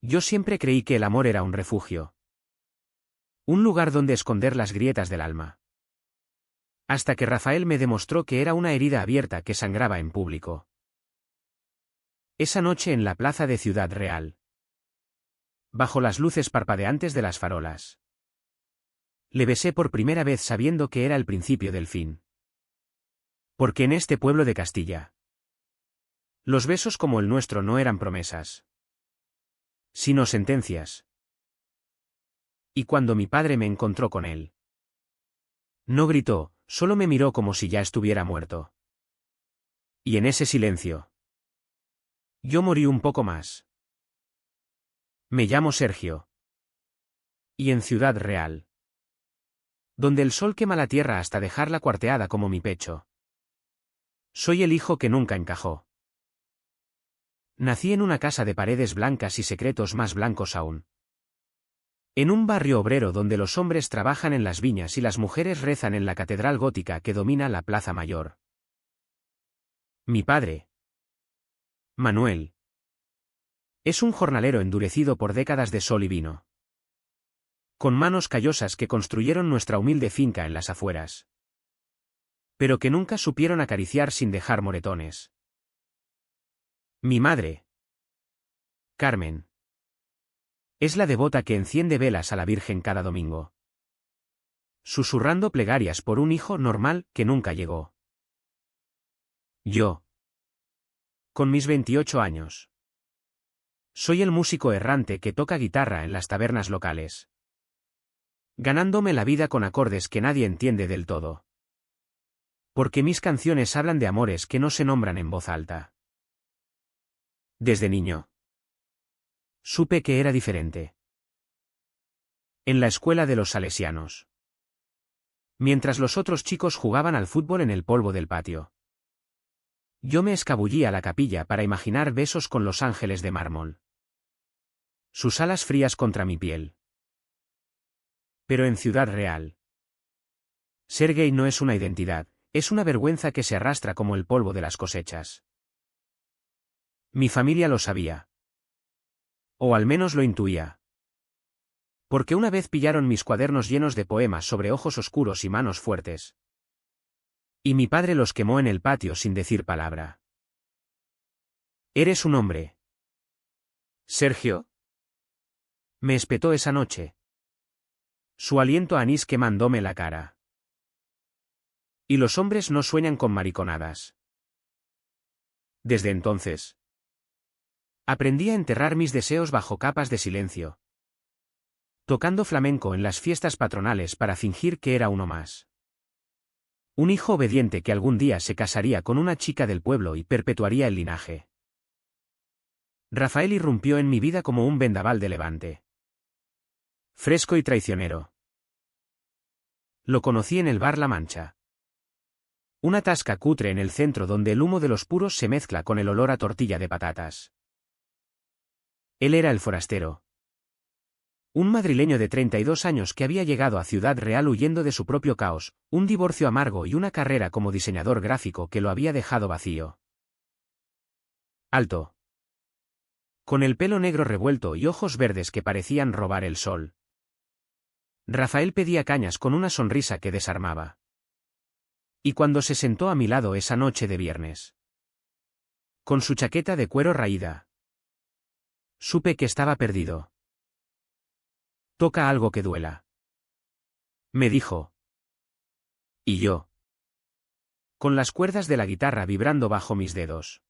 Yo siempre creí que el amor era un refugio. Un lugar donde esconder las grietas del alma. Hasta que Rafael me demostró que era una herida abierta que sangraba en público. Esa noche en la plaza de Ciudad Real. Bajo las luces parpadeantes de las farolas. Le besé por primera vez sabiendo que era el principio del fin. Porque en este pueblo de Castilla, los besos como el nuestro no eran promesas, sino sentencias. Y cuando mi padre me encontró con él, no gritó, solo me miró como si ya estuviera muerto. Y en ese silencio, yo morí un poco más. Me llamo Sergio. Y en Ciudad Real, donde el sol quema la tierra hasta dejarla cuarteada como mi pecho, soy el hijo que nunca encajó. Nací en una casa de paredes blancas y secretos más blancos aún. En un barrio obrero donde los hombres trabajan en las viñas y las mujeres rezan en la catedral gótica que domina la Plaza Mayor. Mi padre, Manuel, es un jornalero endurecido por décadas de sol y vino. Con manos callosas que construyeron nuestra humilde finca en las afueras. Pero que nunca supieron acariciar sin dejar moretones. Mi madre, Carmen, es la devota que enciende velas a la Virgen cada domingo, susurrando plegarias por un hijo normal que nunca llegó. Yo, con mis 28 años, soy el músico errante que toca guitarra en las tabernas locales, ganándome la vida con acordes que nadie entiende del todo. Porque mis canciones hablan de amores que no se nombran en voz alta. Desde niño, supe que era diferente. En la escuela de los salesianos. Mientras los otros chicos jugaban al fútbol en el polvo del patio, yo me escabullí a la capilla para imaginar besos con los ángeles de mármol. Sus alas frías contra mi piel. Pero en Ciudad Real, ser gay no es una identidad, es una vergüenza que se arrastra como el polvo de las cosechas. Mi familia lo sabía. O al menos lo intuía. Porque una vez pillaron mis cuadernos llenos de poemas sobre ojos oscuros y manos fuertes. Y mi padre los quemó en el patio sin decir palabra. ¿Eres un hombre, Sergio? Me espetó esa noche. Su aliento a anís quemándome la cara. Y los hombres no sueñan con mariconadas. Desde entonces, aprendí a enterrar mis deseos bajo capas de silencio. Tocando flamenco en las fiestas patronales para fingir que era uno más. Un hijo obediente que algún día se casaría con una chica del pueblo y perpetuaría el linaje. Rafael irrumpió en mi vida como un vendaval de levante. Fresco y traicionero. Lo conocí en el bar La Mancha. Una tasca cutre en el centro donde el humo de los puros se mezcla con el olor a tortilla de patatas. Él era el forastero. Un madrileño de 32 años que había llegado a Ciudad Real huyendo de su propio caos, un divorcio amargo y una carrera como diseñador gráfico que lo había dejado vacío. Alto. Con el pelo negro revuelto y ojos verdes que parecían robar el sol. Rafael pedía cañas con una sonrisa que desarmaba. Y cuando se sentó a mi lado esa noche de viernes, con su chaqueta de cuero raída, supe que estaba perdido. Toca algo que duela, me dijo. Y yo, con las cuerdas de la guitarra vibrando bajo mis dedos,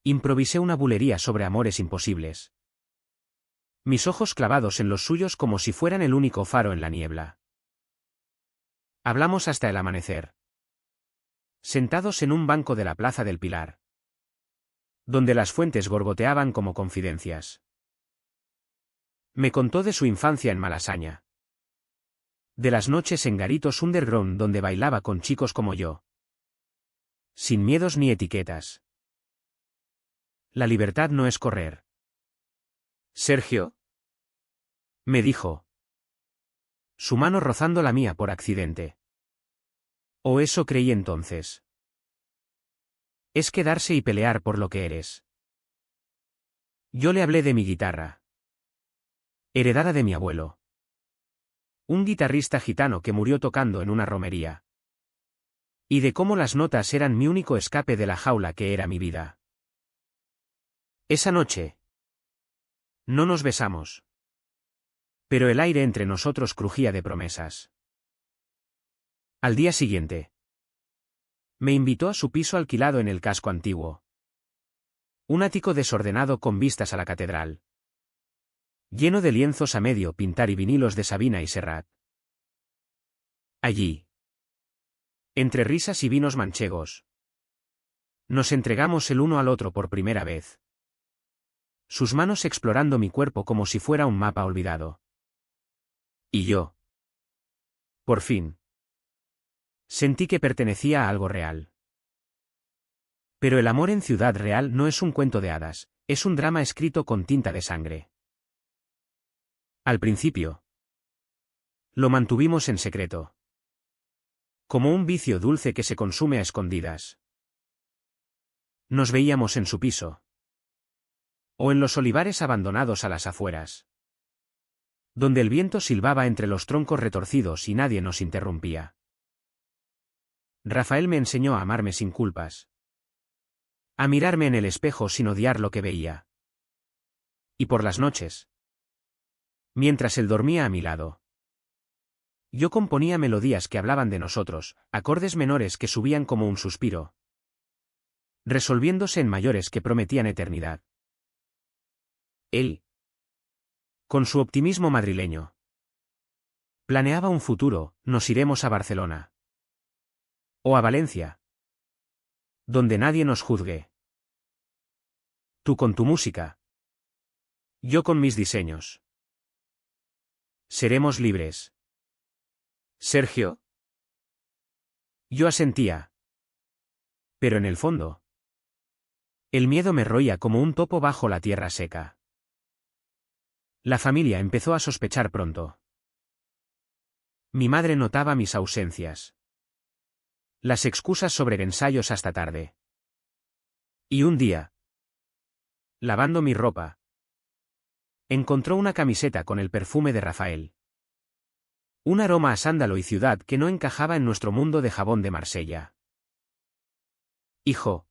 improvisé una bulería sobre amores imposibles. Mis ojos clavados en los suyos como si fueran el único faro en la niebla. Hablamos hasta el amanecer. Sentados en un banco de la Plaza del Pilar, donde las fuentes gorgoteaban como confidencias. Me contó de su infancia en Malasaña. De las noches en garitos underground donde bailaba con chicos como yo. Sin miedos ni etiquetas. La libertad no es correr. Sergio, me dijo. Su mano rozando la mía por accidente. O eso creí entonces. Es quedarse y pelear por lo que eres. Yo le hablé de mi guitarra, heredada de mi abuelo, un guitarrista gitano que murió tocando en una romería. Y de cómo las notas eran mi único escape de la jaula que era mi vida. Esa noche no nos besamos. Pero el aire entre nosotros crujía de promesas. Al día siguiente, me invitó a su piso alquilado en el casco antiguo. Un ático desordenado con vistas a la catedral. Lleno de lienzos a medio pintar y vinilos de Sabina y Serrat. Allí, entre risas y vinos manchegos, nos entregamos el uno al otro por primera vez. Sus manos explorando mi cuerpo como si fuera un mapa olvidado. Y yo, por fin, sentí que pertenecía a algo real. Pero el amor en Ciudad Real no es un cuento de hadas, es un drama escrito con tinta de sangre. Al principio, lo mantuvimos en secreto. Como un vicio dulce que se consume a escondidas. Nos veíamos en su piso. O en los olivares abandonados a las afueras. Donde el viento silbaba entre los troncos retorcidos y nadie nos interrumpía. Rafael me enseñó a amarme sin culpas. A mirarme en el espejo sin odiar lo que veía. Y por las noches, mientras él dormía a mi lado, yo componía melodías que hablaban de nosotros, acordes menores que subían como un suspiro, resolviéndose en mayores que prometían eternidad. Él, con su optimismo madrileño, planeaba un futuro, nos iremos a Barcelona. O a Valencia. Donde nadie nos juzgue. Tú con tu música. Yo con mis diseños. Seremos libres. Sergio. Yo asentía. Pero en el fondo, el miedo me roía como un topo bajo la tierra seca. La familia empezó a sospechar pronto. Mi madre notaba mis ausencias. Las excusas sobre ensayos hasta tarde. Y un día, lavando mi ropa, encontró una camiseta con el perfume de Rafael. Un aroma a sándalo y ciudad que no encajaba en nuestro mundo de jabón de Marsella. Hijo,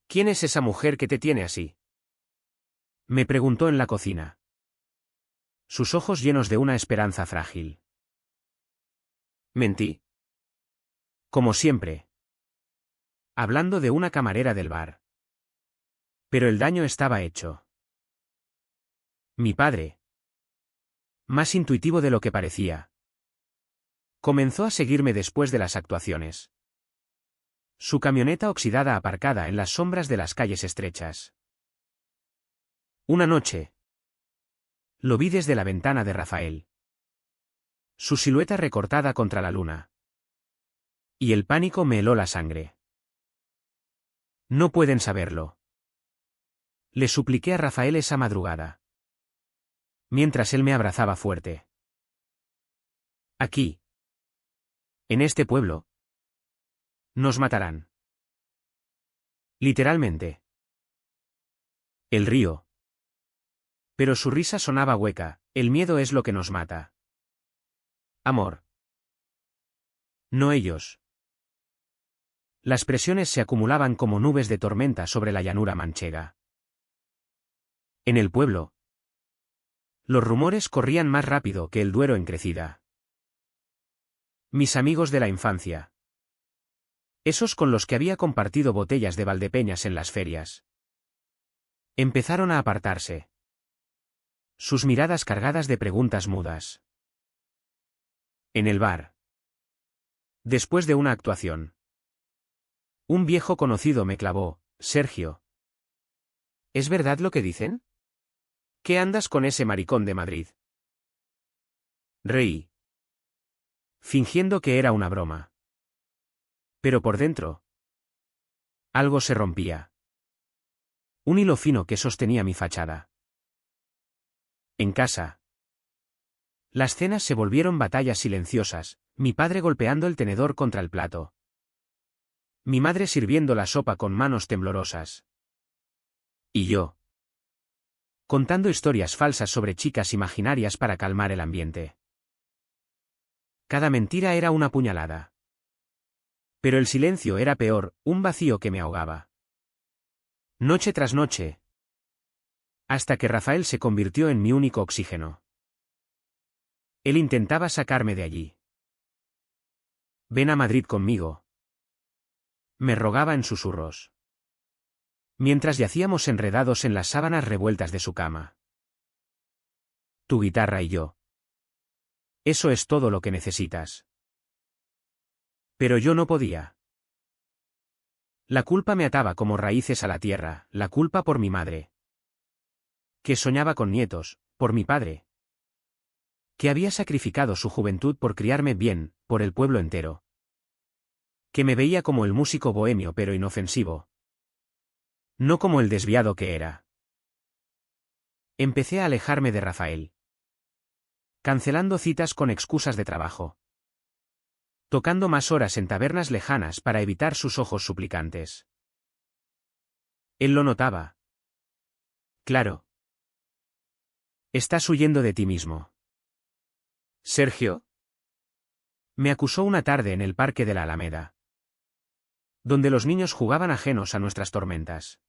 ¿quién es esa mujer que te tiene así? Me preguntó en la cocina. Sus ojos llenos de una esperanza frágil. Mentí. Como siempre. Hablando de una camarera del bar. Pero el daño estaba hecho. Mi padre, más intuitivo de lo que parecía, comenzó a seguirme después de las actuaciones. Su camioneta oxidada aparcada en las sombras de las calles estrechas. Una noche, lo vi desde la ventana de Rafael. Su silueta recortada contra la luna. Y el pánico me heló la sangre. No pueden saberlo. Le supliqué a Rafael esa madrugada. Mientras él me abrazaba fuerte. Aquí. En este pueblo. Nos matarán. Literalmente. El río. Pero su risa sonaba hueca, el miedo es lo que nos mata. Amor. No ellos. Las presiones se acumulaban como nubes de tormenta sobre la llanura manchega. En el pueblo, los rumores corrían más rápido que el Duero en crecida. Mis amigos de la infancia. Esos con los que había compartido botellas de Valdepeñas en las ferias. Empezaron a apartarse. Sus miradas cargadas de preguntas mudas. En el bar. Después de una actuación. Un viejo conocido me clavó, Sergio. ¿Es verdad lo que dicen? ¿Qué andas con ese maricón de Madrid? Reí. Fingiendo que era una broma. Pero por dentro, algo se rompía. Un hilo fino que sostenía mi fachada. En casa. Las cenas se volvieron batallas silenciosas, mi padre golpeando el tenedor contra el plato. Mi madre sirviendo la sopa con manos temblorosas. Y yo, contando historias falsas sobre chicas imaginarias para calmar el ambiente. Cada mentira era una puñalada. Pero el silencio era peor, un vacío que me ahogaba. Noche tras noche. Hasta que Rafael se convirtió en mi único oxígeno. Él intentaba sacarme de allí. Ven a Madrid conmigo. Me rogaba en susurros. Mientras yacíamos enredados en las sábanas revueltas de su cama. Tu guitarra y yo. Eso es todo lo que necesitas. Pero yo no podía. La culpa me ataba como raíces a la tierra, la culpa por mi madre. Que soñaba con nietos, por mi padre. Que había sacrificado su juventud por criarme bien, por el pueblo entero. Que me veía como el músico bohemio pero inofensivo. No como el desviado que era. Empecé a alejarme de Rafael. Cancelando citas con excusas de trabajo. Tocando más horas en tabernas lejanas para evitar sus ojos suplicantes. Él lo notaba. Claro. Estás huyendo de ti mismo. Sergio. Me acusó una tarde en el parque de la Alameda. Donde los niños jugaban ajenos a nuestras tormentas.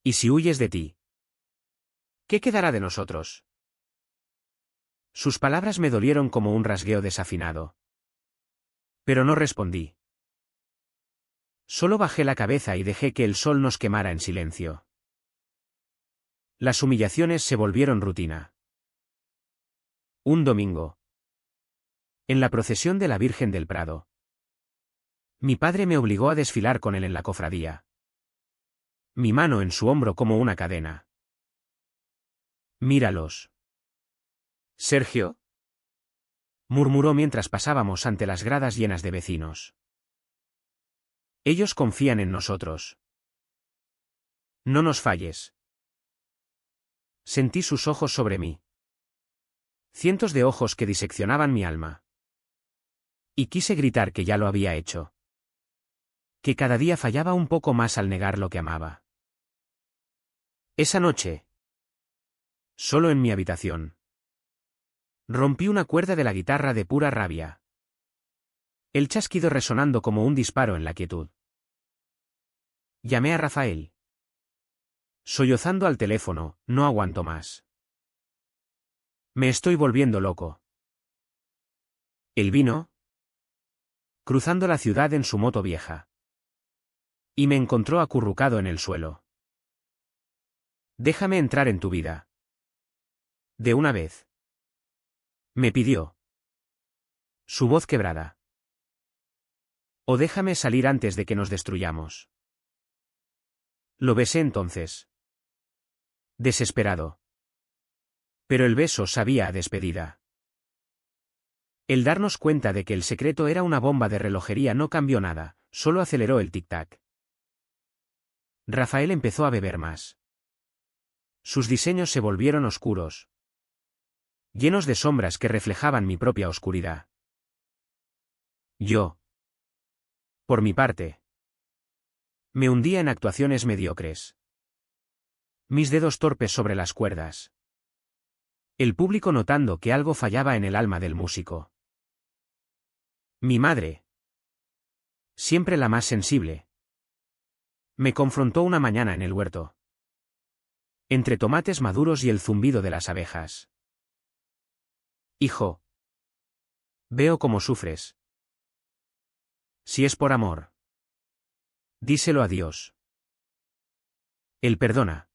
¿Y si huyes de ti? ¿Qué quedará de nosotros? Sus palabras me dolieron como un rasgueo desafinado. Pero no respondí. Solo bajé la cabeza y dejé que el sol nos quemara en silencio. Las humillaciones se volvieron rutina. Un domingo. En la procesión de la Virgen del Prado. Mi padre me obligó a desfilar con él en la cofradía. Mi mano en su hombro como una cadena. Míralos. Sergio. Murmuró mientras pasábamos ante las gradas llenas de vecinos. Ellos confían en nosotros. No nos falles. Sentí sus ojos sobre mí. Cientos de ojos que diseccionaban mi alma. Y quise gritar que ya lo había hecho. Que cada día fallaba un poco más al negar lo que amaba. Esa noche. Solo en mi habitación. Rompí una cuerda de la guitarra de pura rabia. El chasquido resonando como un disparo en la quietud. Llamé a Rafael. Sollozando al teléfono, no aguanto más. Me estoy volviendo loco. Él vino. Cruzando la ciudad en su moto vieja. Y me encontró acurrucado en el suelo. Déjame entrar en tu vida. De una vez. Me pidió. Su voz quebrada. O déjame salir antes de que nos destruyamos. Lo besé entonces. Desesperado. Pero el beso sabía a despedida. El darnos cuenta de que el secreto era una bomba de relojería no cambió nada, solo aceleró el tic-tac. Rafael empezó a beber más. Sus diseños se volvieron oscuros. Llenos de sombras que reflejaban mi propia oscuridad. Yo. Por mi parte. Me hundía en actuaciones mediocres. Mis dedos torpes sobre las cuerdas. El público notando que algo fallaba en el alma del músico. Mi madre. Siempre la más sensible. Me confrontó una mañana en el huerto. Entre tomates maduros y el zumbido de las abejas. Hijo. Veo cómo sufres. Si es por amor. Díselo a Dios. Él perdona.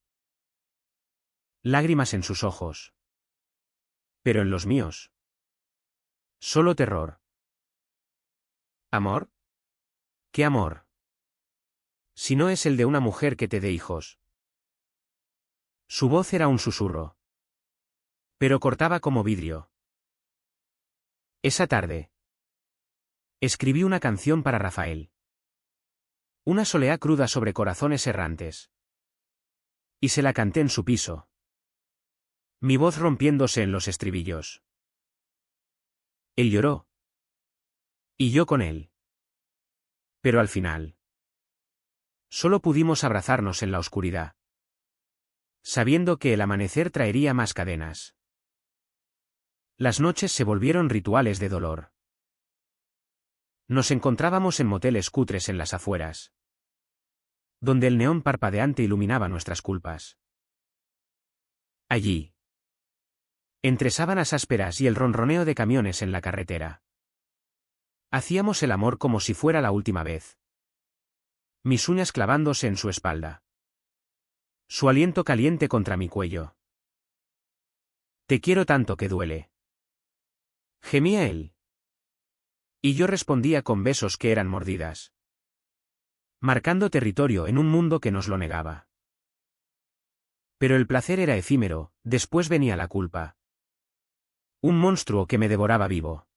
Lágrimas en sus ojos. Pero en los míos. Solo terror. ¿Amor? ¿Qué amor? Si no es el de una mujer que te dé hijos. Su voz era un susurro. Pero cortaba como vidrio. Esa tarde. Escribí una canción para Rafael. Una soleá cruda sobre corazones errantes. Y se la canté en su piso. Mi voz rompiéndose en los estribillos. Él lloró. Y yo con él. Pero al final. Solo pudimos abrazarnos en la oscuridad. sabiendo que el amanecer traería más cadenas. Las noches se volvieron rituales de dolor. Nos encontrábamos en moteles cutres en las afueras, donde el neón parpadeante iluminaba nuestras culpas. Allí, entre sábanas ásperas y el ronroneo de camiones en la carretera, hacíamos el amor como si fuera la última vez. Mis uñas clavándose en su espalda. Su aliento caliente contra mi cuello. Te quiero tanto que duele. Gemía él. Y yo respondía con besos que eran mordidas. Marcando territorio en un mundo que nos lo negaba. Pero el placer era efímero, después venía la culpa. Un monstruo que me devoraba vivo.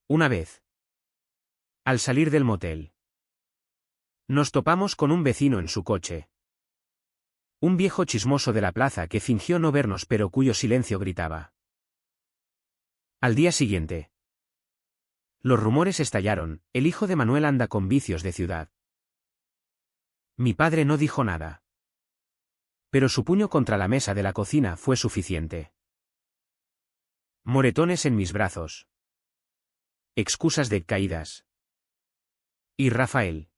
Una vez, al salir del motel, nos topamos con un vecino en su coche. Un viejo chismoso de la plaza que fingió no vernos pero cuyo silencio gritaba. Al día siguiente, los rumores estallaron, el hijo de Manuel anda con vicios de ciudad. Mi padre no dijo nada. Pero su puño contra la mesa de la cocina fue suficiente. Moretones en mis brazos. Excusas de caídas. Y Rafael.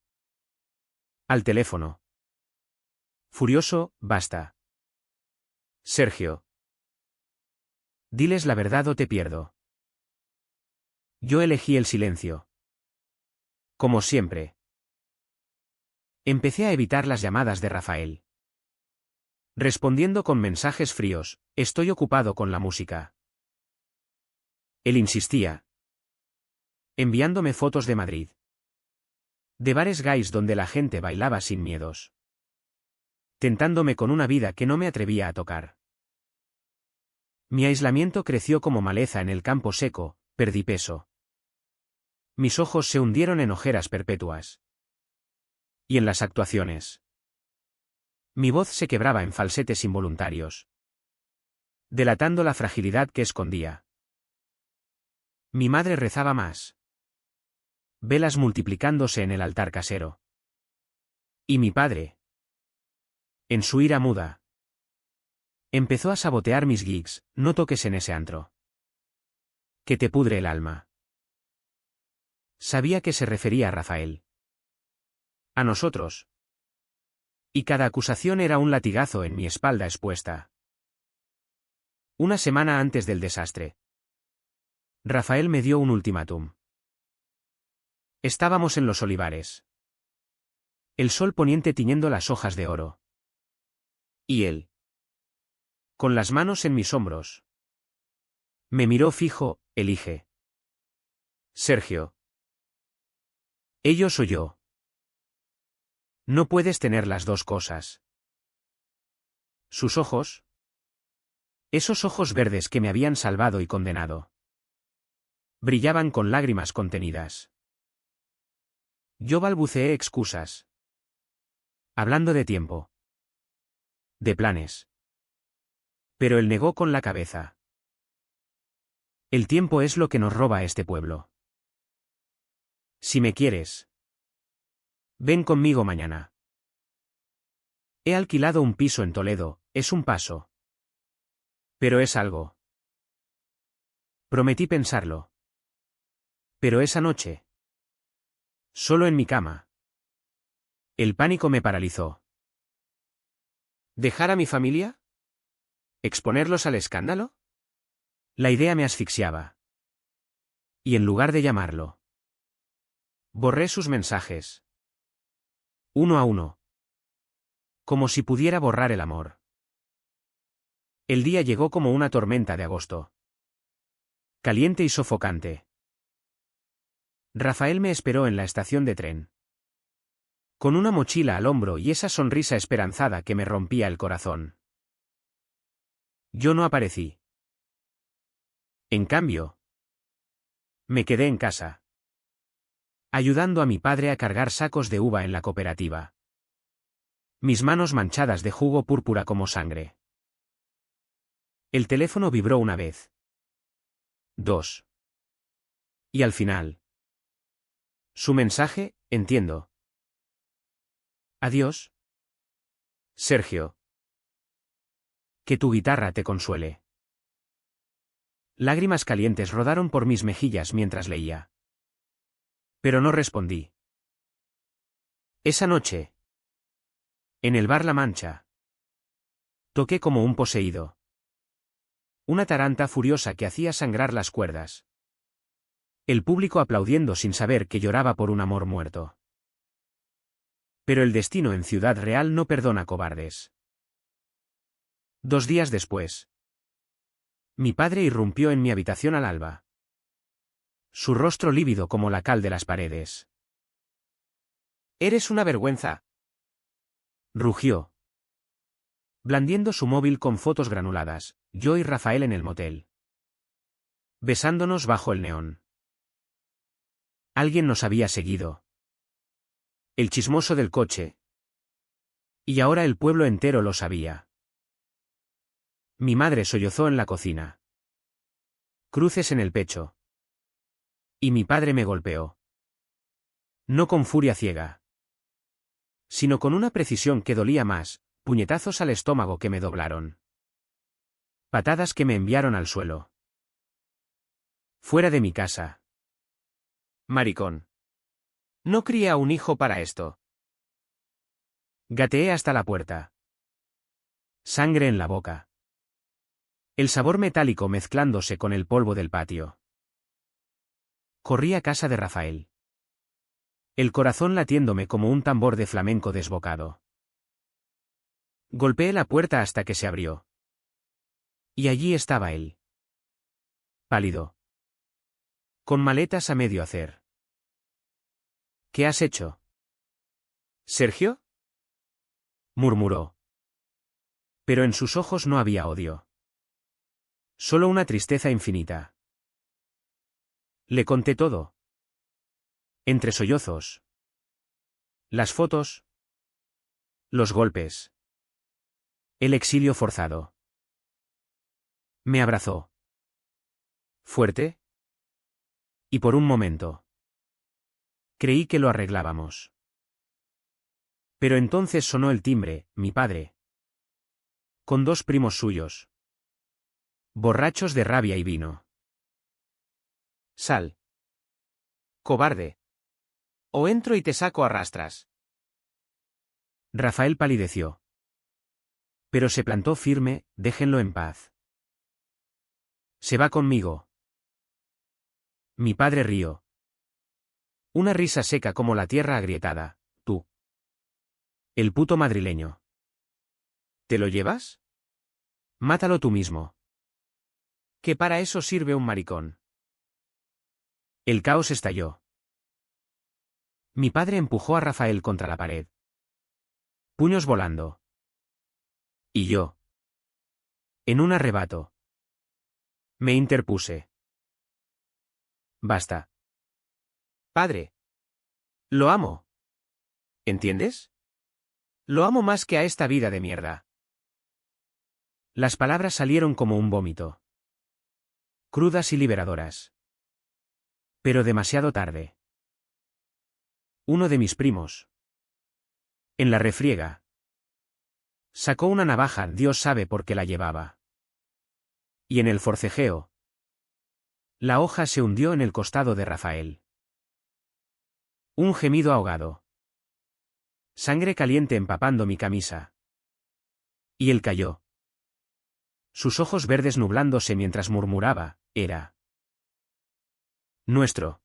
Al teléfono. Furioso, basta. Sergio. Diles la verdad o te pierdo. Yo elegí el silencio. Como siempre. Empecé a evitar las llamadas de Rafael. Respondiendo con mensajes fríos, estoy ocupado con la música. Él insistía. Enviándome fotos de Madrid. De bares gays donde la gente bailaba sin miedos. Tentándome con una vida que no me atrevía a tocar. Mi aislamiento creció como maleza en el campo seco, perdí peso. Mis ojos se hundieron en ojeras perpetuas. Y en las actuaciones. Mi voz se quebraba en falsetes involuntarios. Delatando la fragilidad que escondía. Mi madre rezaba más. Velas multiplicándose en el altar casero. Y mi padre, en su ira muda, empezó a sabotear mis gigs, no toques en ese antro. Que te pudre el alma. Sabía que se refería a Rafael. A nosotros. Y cada acusación era un latigazo en mi espalda expuesta. Una semana antes del desastre, Rafael me dio un ultimátum. Estábamos en los olivares. El sol poniente tiñendo las hojas de oro. Y él, con las manos en mis hombros, me miró fijo, elige. Sergio. Ellos o yo. No puedes tener las dos cosas. Sus ojos. Esos ojos verdes que me habían salvado y condenado. Brillaban con lágrimas contenidas. Yo balbuceé excusas. Hablando de tiempo. De planes. Pero él negó con la cabeza. El tiempo es lo que nos roba a este pueblo. Si me quieres, ven conmigo mañana. He alquilado un piso en Toledo, es un paso. Pero es algo. Prometí pensarlo. Pero esa noche, solo en mi cama, el pánico me paralizó. ¿Dejar a mi familia? ¿Exponerlos al escándalo? La idea me asfixiaba. Y en lugar de llamarlo, borré sus mensajes. Uno a uno. Como si pudiera borrar el amor. El día llegó como una tormenta de agosto. Caliente y sofocante. Rafael me esperó en la estación de tren. Con una mochila al hombro y esa sonrisa esperanzada que me rompía el corazón. Yo no aparecí. En cambio, me quedé en casa, ayudando a mi padre a cargar sacos de uva en la cooperativa. Mis manos manchadas de jugo púrpura como sangre. El teléfono vibró una vez. 2. Y al final. Su mensaje, entiendo. Adiós. Sergio. Que tu guitarra te consuele. Lágrimas calientes rodaron por mis mejillas mientras leía. Pero no respondí. Esa noche, en el bar La Mancha, toqué como un poseído. Una taranta furiosa que hacía sangrar las cuerdas. El público aplaudiendo sin saber que lloraba por un amor muerto. Pero el destino en Ciudad Real no perdona cobardes. 2 días después, mi padre irrumpió en mi habitación al alba. Su rostro lívido como la cal de las paredes. «Eres una vergüenza», rugió, blandiendo su móvil con fotos granuladas, yo y Rafael en el motel. Besándonos bajo el neón. Alguien nos había seguido. El chismoso del coche. Y ahora el pueblo entero lo sabía. Mi madre sollozó en la cocina. Cruces en el pecho. Y mi padre me golpeó. No con furia ciega, sino con una precisión que dolía más, puñetazos al estómago que me doblaron. Patadas que me enviaron al suelo. Fuera de mi casa. Maricón. No crié a un hijo para esto. Gateé hasta la puerta. Sangre en la boca. El sabor metálico mezclándose con el polvo del patio. Corrí a casa de Rafael. El corazón latiéndome como un tambor de flamenco desbocado. Golpeé la puerta hasta que se abrió. Y allí estaba él. Pálido. Con maletas a medio hacer. ¿Qué has hecho? ¿Sergio?, murmuró. Pero en sus ojos no había odio. Solo una tristeza infinita. Le conté todo. Entre sollozos. Las fotos. Los golpes. El exilio forzado. Me abrazó. Fuerte. Y por un momento. Creí que lo arreglábamos. Pero entonces sonó el timbre, mi padre. Con 2 primos suyos. Borrachos de rabia y vino. Sal. Cobarde. O entro y te saco a rastras. Rafael palideció. Pero se plantó firme, déjenlo en paz. Se va conmigo. Mi padre rió. Una risa seca como la tierra agrietada. Tú. El puto madrileño. ¿Te lo llevas? Mátalo tú mismo. Que para eso sirve un maricón. El caos estalló. Mi padre empujó a Rafael contra la pared. Puños volando. Y yo. En un arrebato. Me interpuse. Basta. Padre. Lo amo. ¿Entiendes? Lo amo más que a esta vida de mierda. Las palabras salieron como un vómito. Crudas y liberadoras. Pero demasiado tarde. Uno de mis primos. En la refriega. Sacó una navaja, Dios sabe por qué la llevaba. Y en el forcejeo. La hoja se hundió en el costado de Rafael. Un gemido ahogado. Sangre caliente empapando mi camisa. Y él cayó. Sus ojos verdes nublándose mientras murmuraba, era nuestro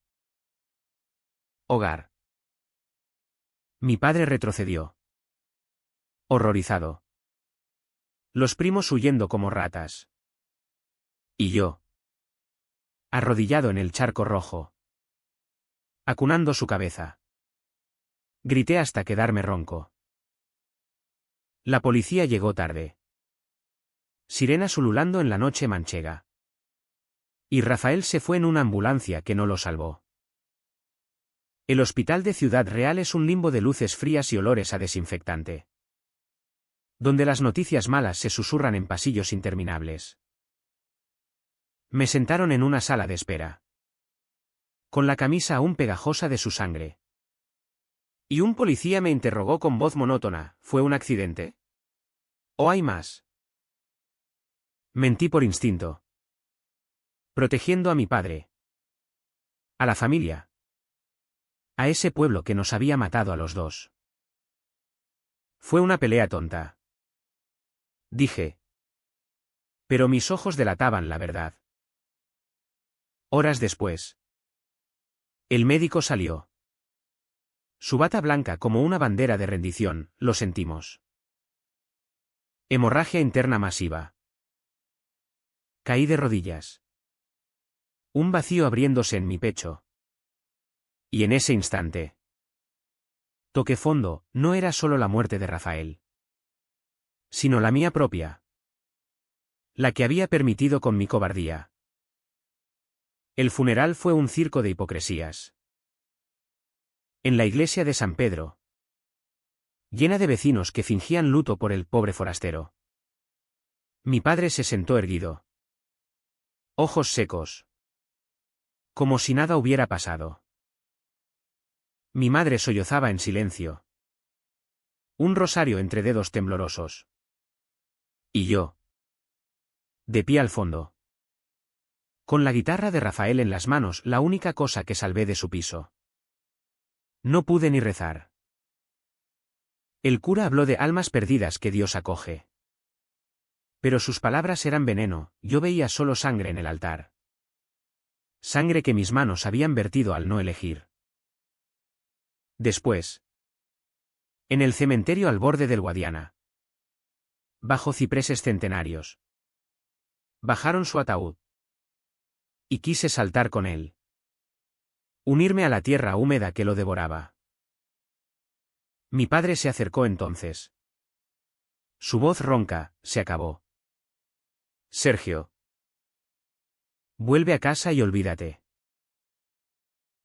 hogar. Mi padre retrocedió. Horrorizado. Los primos huyendo como ratas. Y yo. Arrodillado en el charco rojo. Acunando su cabeza. Grité hasta quedarme ronco. La policía llegó tarde. Sirenas ululando en la noche manchega. Y Rafael se fue en una ambulancia que no lo salvó. El hospital de Ciudad Real es un limbo de luces frías y olores a desinfectante. Donde las noticias malas se susurran en pasillos interminables. Me sentaron en una sala de espera. Con la camisa aún pegajosa de su sangre. Y un policía me interrogó con voz monótona, ¿fue un accidente? ¿O hay más? Mentí por instinto. Protegiendo a mi padre. A la familia. A ese pueblo que nos había matado a los dos. Fue una pelea tonta. Dije. Pero mis ojos delataban la verdad. Horas después. El médico salió. Su bata blanca como una bandera de rendición, lo sentimos. Hemorragia interna masiva. Caí de rodillas. Un vacío abriéndose en mi pecho. Y en ese instante. Toqué fondo, no era solo la muerte de Rafael. Sino la mía propia. La que había permitido con mi cobardía. El funeral fue un circo de hipocresías. En la iglesia de San Pedro. Llena de vecinos que fingían luto por el pobre forastero. Mi padre se sentó erguido. Ojos secos. Como si nada hubiera pasado. Mi madre sollozaba en silencio. Un rosario entre dedos temblorosos. Y yo. De pie al fondo. Con la guitarra de Rafael en las manos, la única cosa que salvé de su piso. No pude ni rezar. El cura habló de almas perdidas que Dios acoge. Pero sus palabras eran veneno, yo veía solo sangre en el altar. Sangre que mis manos habían vertido al no elegir. Después. En el cementerio al borde del Guadiana. Bajo cipreses centenarios. Bajaron su ataúd. Y quise saltar con él. Unirme a la tierra húmeda que lo devoraba. Mi padre se acercó entonces. Su voz ronca, se acabó. Sergio. Vuelve a casa y olvídate.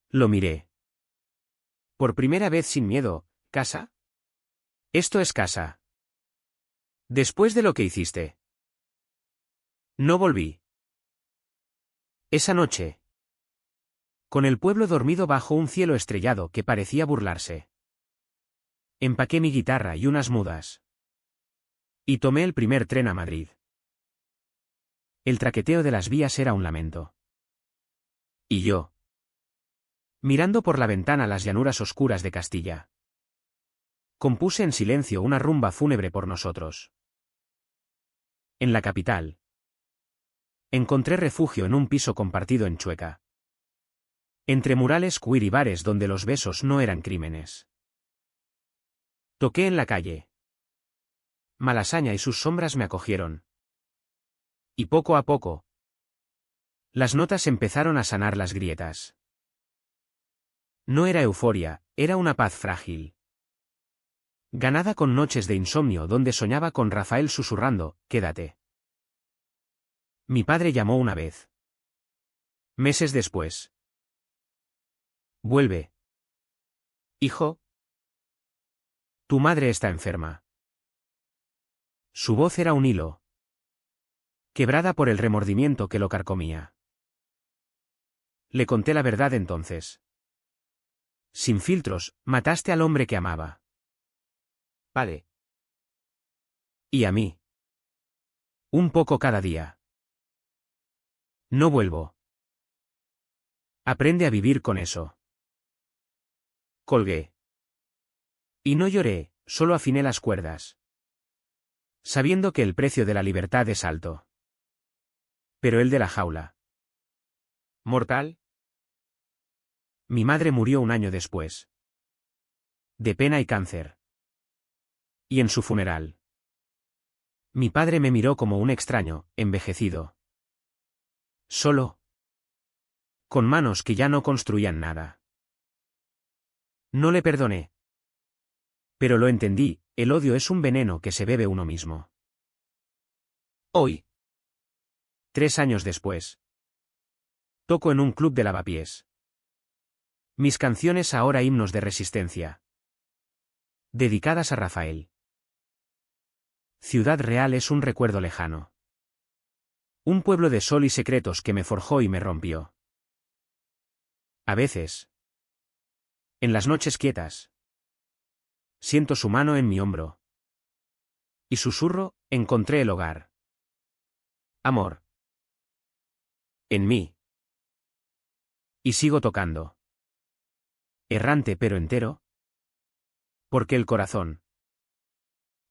Lo miré. Por primera vez sin miedo, ¿casa? Esto es casa. Después de lo que hiciste. No volví. Esa noche. Con el pueblo dormido bajo un cielo estrellado que parecía burlarse. Empaqué mi guitarra y unas mudas. Y tomé el primer tren a Madrid. El traqueteo de las vías era un lamento. Y yo. Mirando por la ventana las llanuras oscuras de Castilla. Compuse en silencio una rumba fúnebre por nosotros. En la capital. Encontré refugio en un piso compartido en Chueca. Entre murales queer y bares donde los besos no eran crímenes. Toqué en la calle. Malasaña y sus sombras me acogieron. Y poco a poco. Las notas empezaron a sanar las grietas. No era euforia, era una paz frágil. Ganada con noches de insomnio donde soñaba con Rafael susurrando, quédate. Mi padre llamó una vez. Meses después. Vuelve. Hijo. Tu madre está enferma. Su voz era un hilo. Quebrada por el remordimiento que lo carcomía. Le conté la verdad entonces. Sin filtros, mataste al hombre que amaba. Vale. Y a mí. Un poco cada día. No vuelvo. Aprende a vivir con eso. Colgué. Y no lloré, solo afiné las cuerdas. Sabiendo que el precio de la libertad es alto. Pero el de la jaula. ¿Mortal? Mi madre murió un año después. De pena y cáncer. Y en su funeral. Mi padre me miró como un extraño, envejecido. Solo. Con manos que ya no construían nada. No le perdoné. Pero lo entendí, el odio es un veneno que se bebe uno mismo. Hoy. 3 años después. Toco en un club de lavapiés. Mis canciones ahora himnos de resistencia. Dedicadas a Rafael. Ciudad Real es un recuerdo lejano. Un pueblo de sol y secretos que me forjó y me rompió. A veces. En las noches quietas. Siento su mano en mi hombro. Y susurro, encontré el hogar. Amor. En mí. Y sigo tocando. Errante pero entero. Porque el corazón,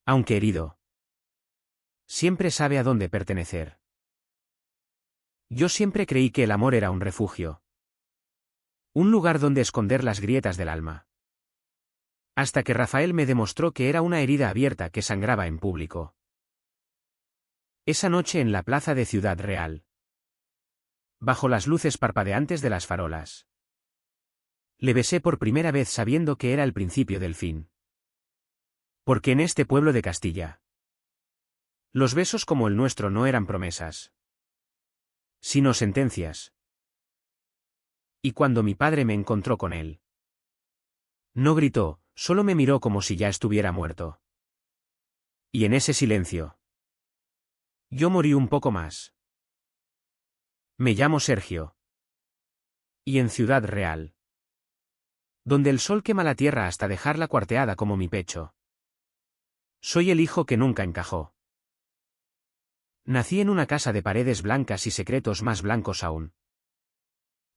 aunque herido, siempre sabe a dónde pertenecer. Yo siempre creí que el amor era un refugio. Un lugar donde esconder las grietas del alma. Hasta que Rafael me demostró que era una herida abierta que sangraba en público. Esa noche en la plaza de Ciudad Real. Bajo las luces parpadeantes de las farolas. Le besé por primera vez sabiendo que era el principio del fin. Porque en este pueblo de Castilla, los besos como el nuestro no eran promesas, sino sentencias. Y cuando mi padre me encontró con él, no gritó, solo me miró como si ya estuviera muerto. Y en ese silencio, yo morí un poco más. Me llamo Sergio. Y en Ciudad Real, donde el sol quema la tierra hasta dejarla cuarteada como mi pecho, soy el hijo que nunca encajó. Nací en una casa de paredes blancas y secretos más blancos aún.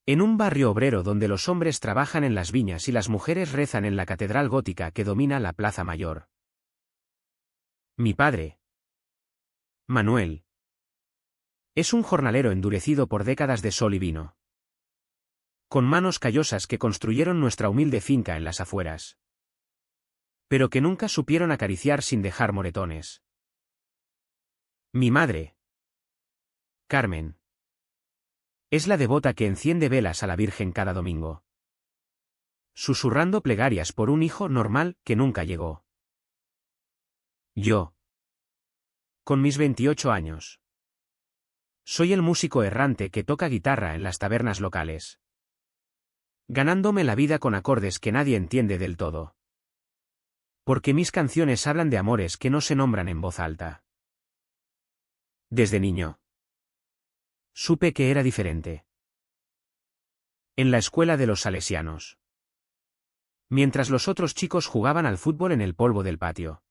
En un barrio obrero donde los hombres trabajan en las viñas y las mujeres rezan en la catedral gótica que domina la Plaza Mayor. Mi padre, Manuel, es un jornalero endurecido por décadas de sol y vino. Con manos callosas que construyeron nuestra humilde finca en las afueras. Pero que nunca supieron acariciar sin dejar moretones. Mi madre, Carmen, es la devota que enciende velas a la Virgen cada domingo. Susurrando plegarias por un hijo normal que nunca llegó. Yo, con mis 28 años, soy el músico errante que toca guitarra en las tabernas locales. Ganándome la vida con acordes que nadie entiende del todo. Porque mis canciones hablan de amores que no se nombran en voz alta. Desde niño, supe que era diferente. En la escuela de los salesianos. Mientras los otros chicos jugaban al fútbol en el polvo del patio.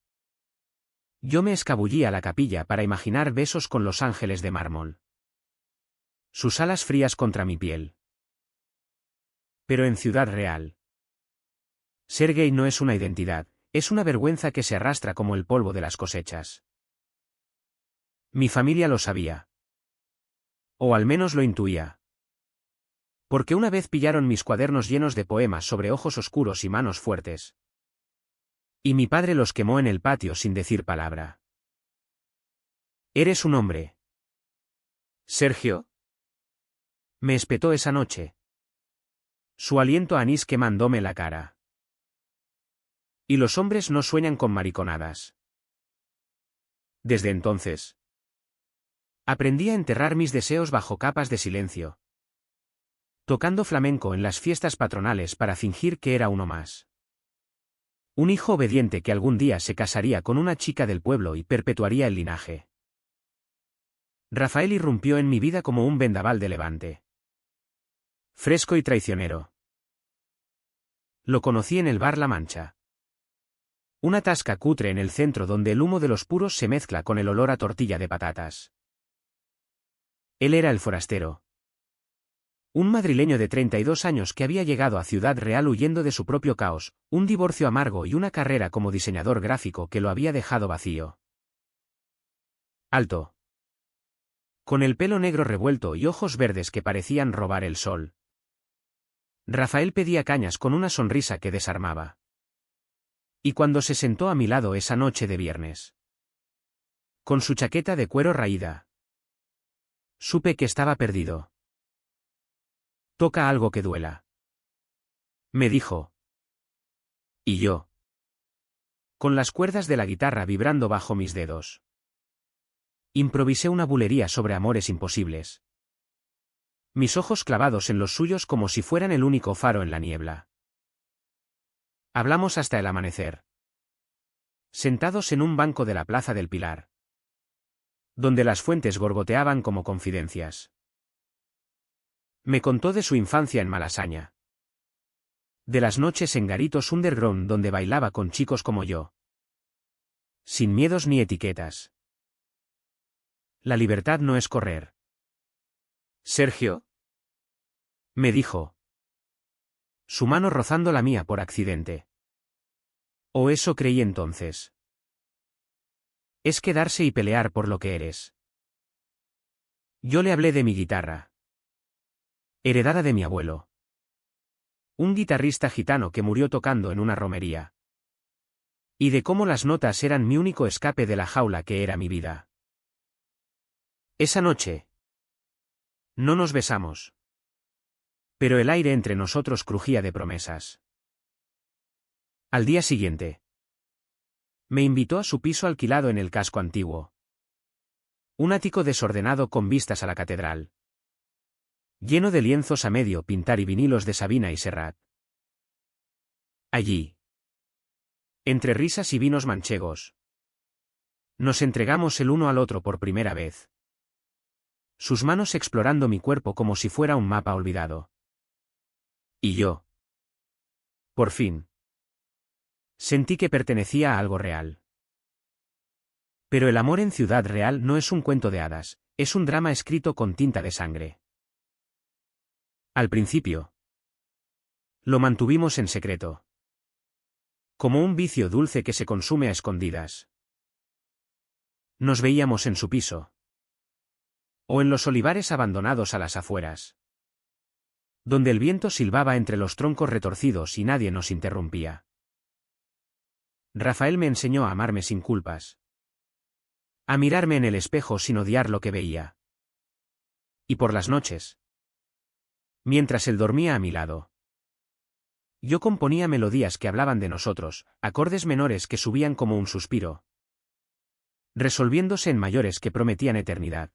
Yo me escabullí a la capilla para imaginar besos con los ángeles de mármol. Sus alas frías contra mi piel. Pero en Ciudad Real, ser gay no es una identidad, es una vergüenza que se arrastra como el polvo de las cosechas. Mi familia lo sabía. O al menos lo intuía. Porque una vez pillaron mis cuadernos llenos de poemas sobre ojos oscuros y manos fuertes. Y mi padre los quemó en el patio sin decir palabra. ¿Eres un hombre, Sergio? Me espetó esa noche. Su aliento a anís quemándome la cara. Y los hombres no sueñan con mariconadas. Desde entonces, aprendí a enterrar mis deseos bajo capas de silencio. Tocando flamenco en las fiestas patronales para fingir que era uno más. Un hijo obediente que algún día se casaría con una chica del pueblo y perpetuaría el linaje. Rafael irrumpió en mi vida como un vendaval de levante. Fresco y traicionero. Lo conocí en el bar La Mancha. Una tasca cutre en el centro donde el humo de los puros se mezcla con el olor a tortilla de patatas. Él era el forastero. Un madrileño de 32 años que había llegado a Ciudad Real huyendo de su propio caos, un divorcio amargo y una carrera como diseñador gráfico que lo había dejado vacío. Alto. Con el pelo negro revuelto y ojos verdes que parecían robar el sol. Rafael pedía cañas con una sonrisa que desarmaba. Y cuando se sentó a mi lado esa noche de viernes, con su chaqueta de cuero raída, supe que estaba perdido. Toca algo que duela, me dijo. Y yo, con las cuerdas de la guitarra vibrando bajo mis dedos, improvisé una bulería sobre amores imposibles. Mis ojos clavados en los suyos como si fueran el único faro en la niebla. Hablamos hasta el amanecer. Sentados en un banco de la Plaza del Pilar, donde las fuentes gorgoteaban como confidencias. Me contó de su infancia en Malasaña. De las noches en garitos underground donde bailaba con chicos como yo. Sin miedos ni etiquetas. La libertad no es correr. Sergio. Me dijo. Su mano rozando la mía por accidente. O eso creí entonces. Es quedarse y pelear por lo que eres. Yo le hablé de mi guitarra. Heredada de mi abuelo. Un guitarrista gitano que murió tocando en una romería. Y de cómo las notas eran mi único escape de la jaula que era mi vida. Esa noche. No nos besamos. Pero el aire entre nosotros crujía de promesas. Al día siguiente. Me invitó a su piso alquilado en el casco antiguo. Un ático desordenado con vistas a la catedral. Lleno de lienzos a medio pintar y vinilos de Sabina y Serrat. Allí. Entre risas y vinos manchegos. Nos entregamos el uno al otro por primera vez. Sus manos explorando mi cuerpo como si fuera un mapa olvidado. Y yo. Por fin. Sentí que pertenecía a algo real. Pero el amor en Ciudad Real no es un cuento de hadas, es un drama escrito con tinta de sangre. Al principio. Lo mantuvimos en secreto. Como un vicio dulce que se consume a escondidas. Nos veíamos en su piso. O en los olivares abandonados a las afueras. Donde el viento silbaba entre los troncos retorcidos y nadie nos interrumpía. Rafael me enseñó a amarme sin culpas. A mirarme en el espejo sin odiar lo que veía. Y por las noches. Mientras él dormía a mi lado. Yo componía melodías que hablaban de nosotros, acordes menores que subían como un suspiro. Resolviéndose en mayores que prometían eternidad.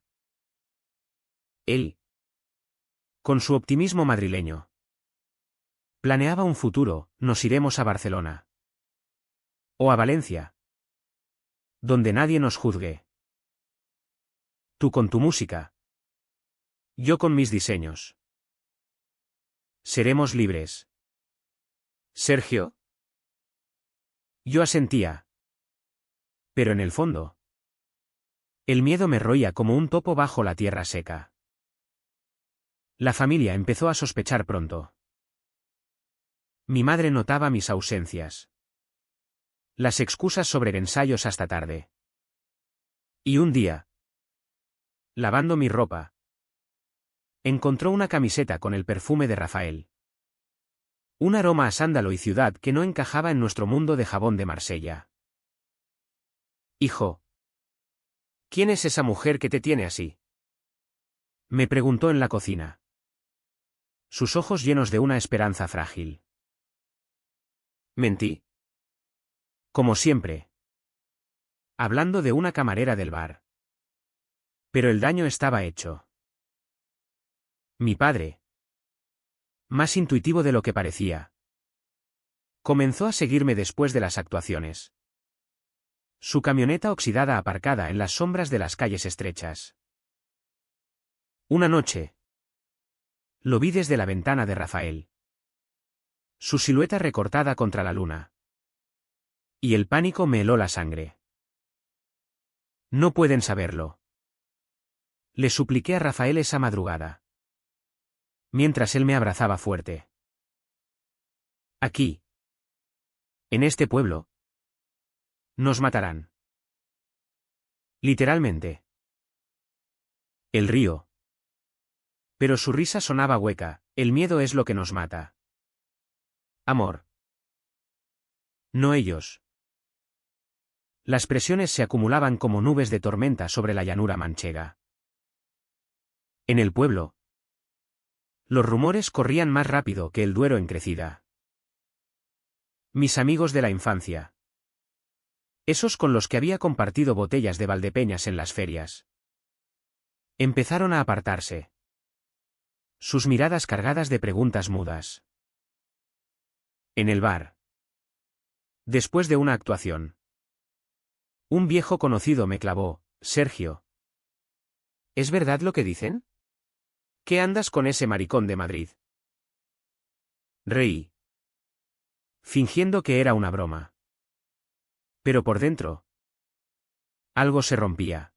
Él. Con su optimismo madrileño. Planeaba un futuro, nos iremos a Barcelona. O a Valencia. Donde nadie nos juzgue. Tú con tu música. Yo con mis diseños. Seremos libres. Sergio. Yo asentía. Pero en el fondo. El miedo me roía como un topo bajo la tierra seca. La familia empezó a sospechar pronto. Mi madre notaba mis ausencias. Las excusas sobre ensayos hasta tarde. Y un día. Lavando mi ropa. Encontró una camiseta con el perfume de Rafael. Un aroma a sándalo y ciudad que no encajaba en nuestro mundo de jabón de Marsella. Hijo. ¿Quién es esa mujer que te tiene así? Me preguntó en la cocina. Sus ojos llenos de una esperanza frágil. Mentí. Como siempre. Hablando de una camarera del bar. Pero el daño estaba hecho. Mi padre. Más intuitivo de lo que parecía. Comenzó a seguirme después de las actuaciones. Su camioneta oxidada aparcada en las sombras de las calles estrechas. Una noche. Lo vi desde la ventana de Rafael. Su silueta recortada contra la luna. Y el pánico me heló la sangre. No pueden saberlo. Le supliqué a Rafael esa madrugada. Mientras él me abrazaba fuerte. Aquí. En este pueblo. Nos matarán. Literalmente. El río. Pero su risa sonaba hueca, el miedo es lo que nos mata. Amor. No ellos. Las presiones se acumulaban como nubes de tormenta sobre la llanura manchega. En el pueblo. Los rumores corrían más rápido que el Duero en crecida. Mis amigos de la infancia. Esos con los que había compartido botellas de Valdepeñas en las ferias. Empezaron a apartarse. Sus miradas cargadas de preguntas mudas. En el bar. Después de una actuación. Un viejo conocido me clavó, Sergio. ¿Es verdad lo que dicen? ¿Qué andas con ese maricón de Madrid? Reí. Fingiendo que era una broma. Pero por dentro. Algo se rompía.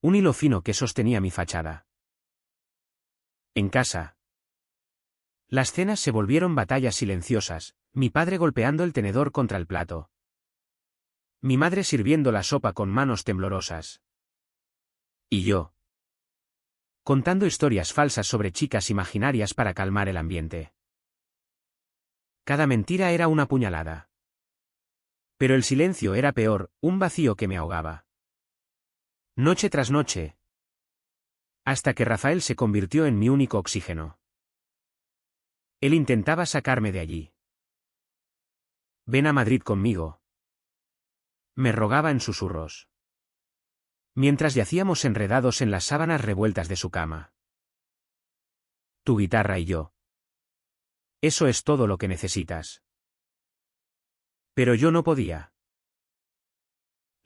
Un hilo fino que sostenía mi fachada. En casa. Las cenas se volvieron batallas silenciosas, mi padre golpeando el tenedor contra el plato. Mi madre sirviendo la sopa con manos temblorosas. Y yo. Contando historias falsas sobre chicas imaginarias para calmar el ambiente. Cada mentira era una puñalada. Pero el silencio era peor, un vacío que me ahogaba. Noche tras noche. Hasta que Rafael se convirtió en mi único oxígeno. Él intentaba sacarme de allí. Ven a Madrid conmigo. Me rogaba en susurros. Mientras yacíamos enredados en las sábanas revueltas de su cama. Tu guitarra y yo. Eso es todo lo que necesitas. Pero yo no podía.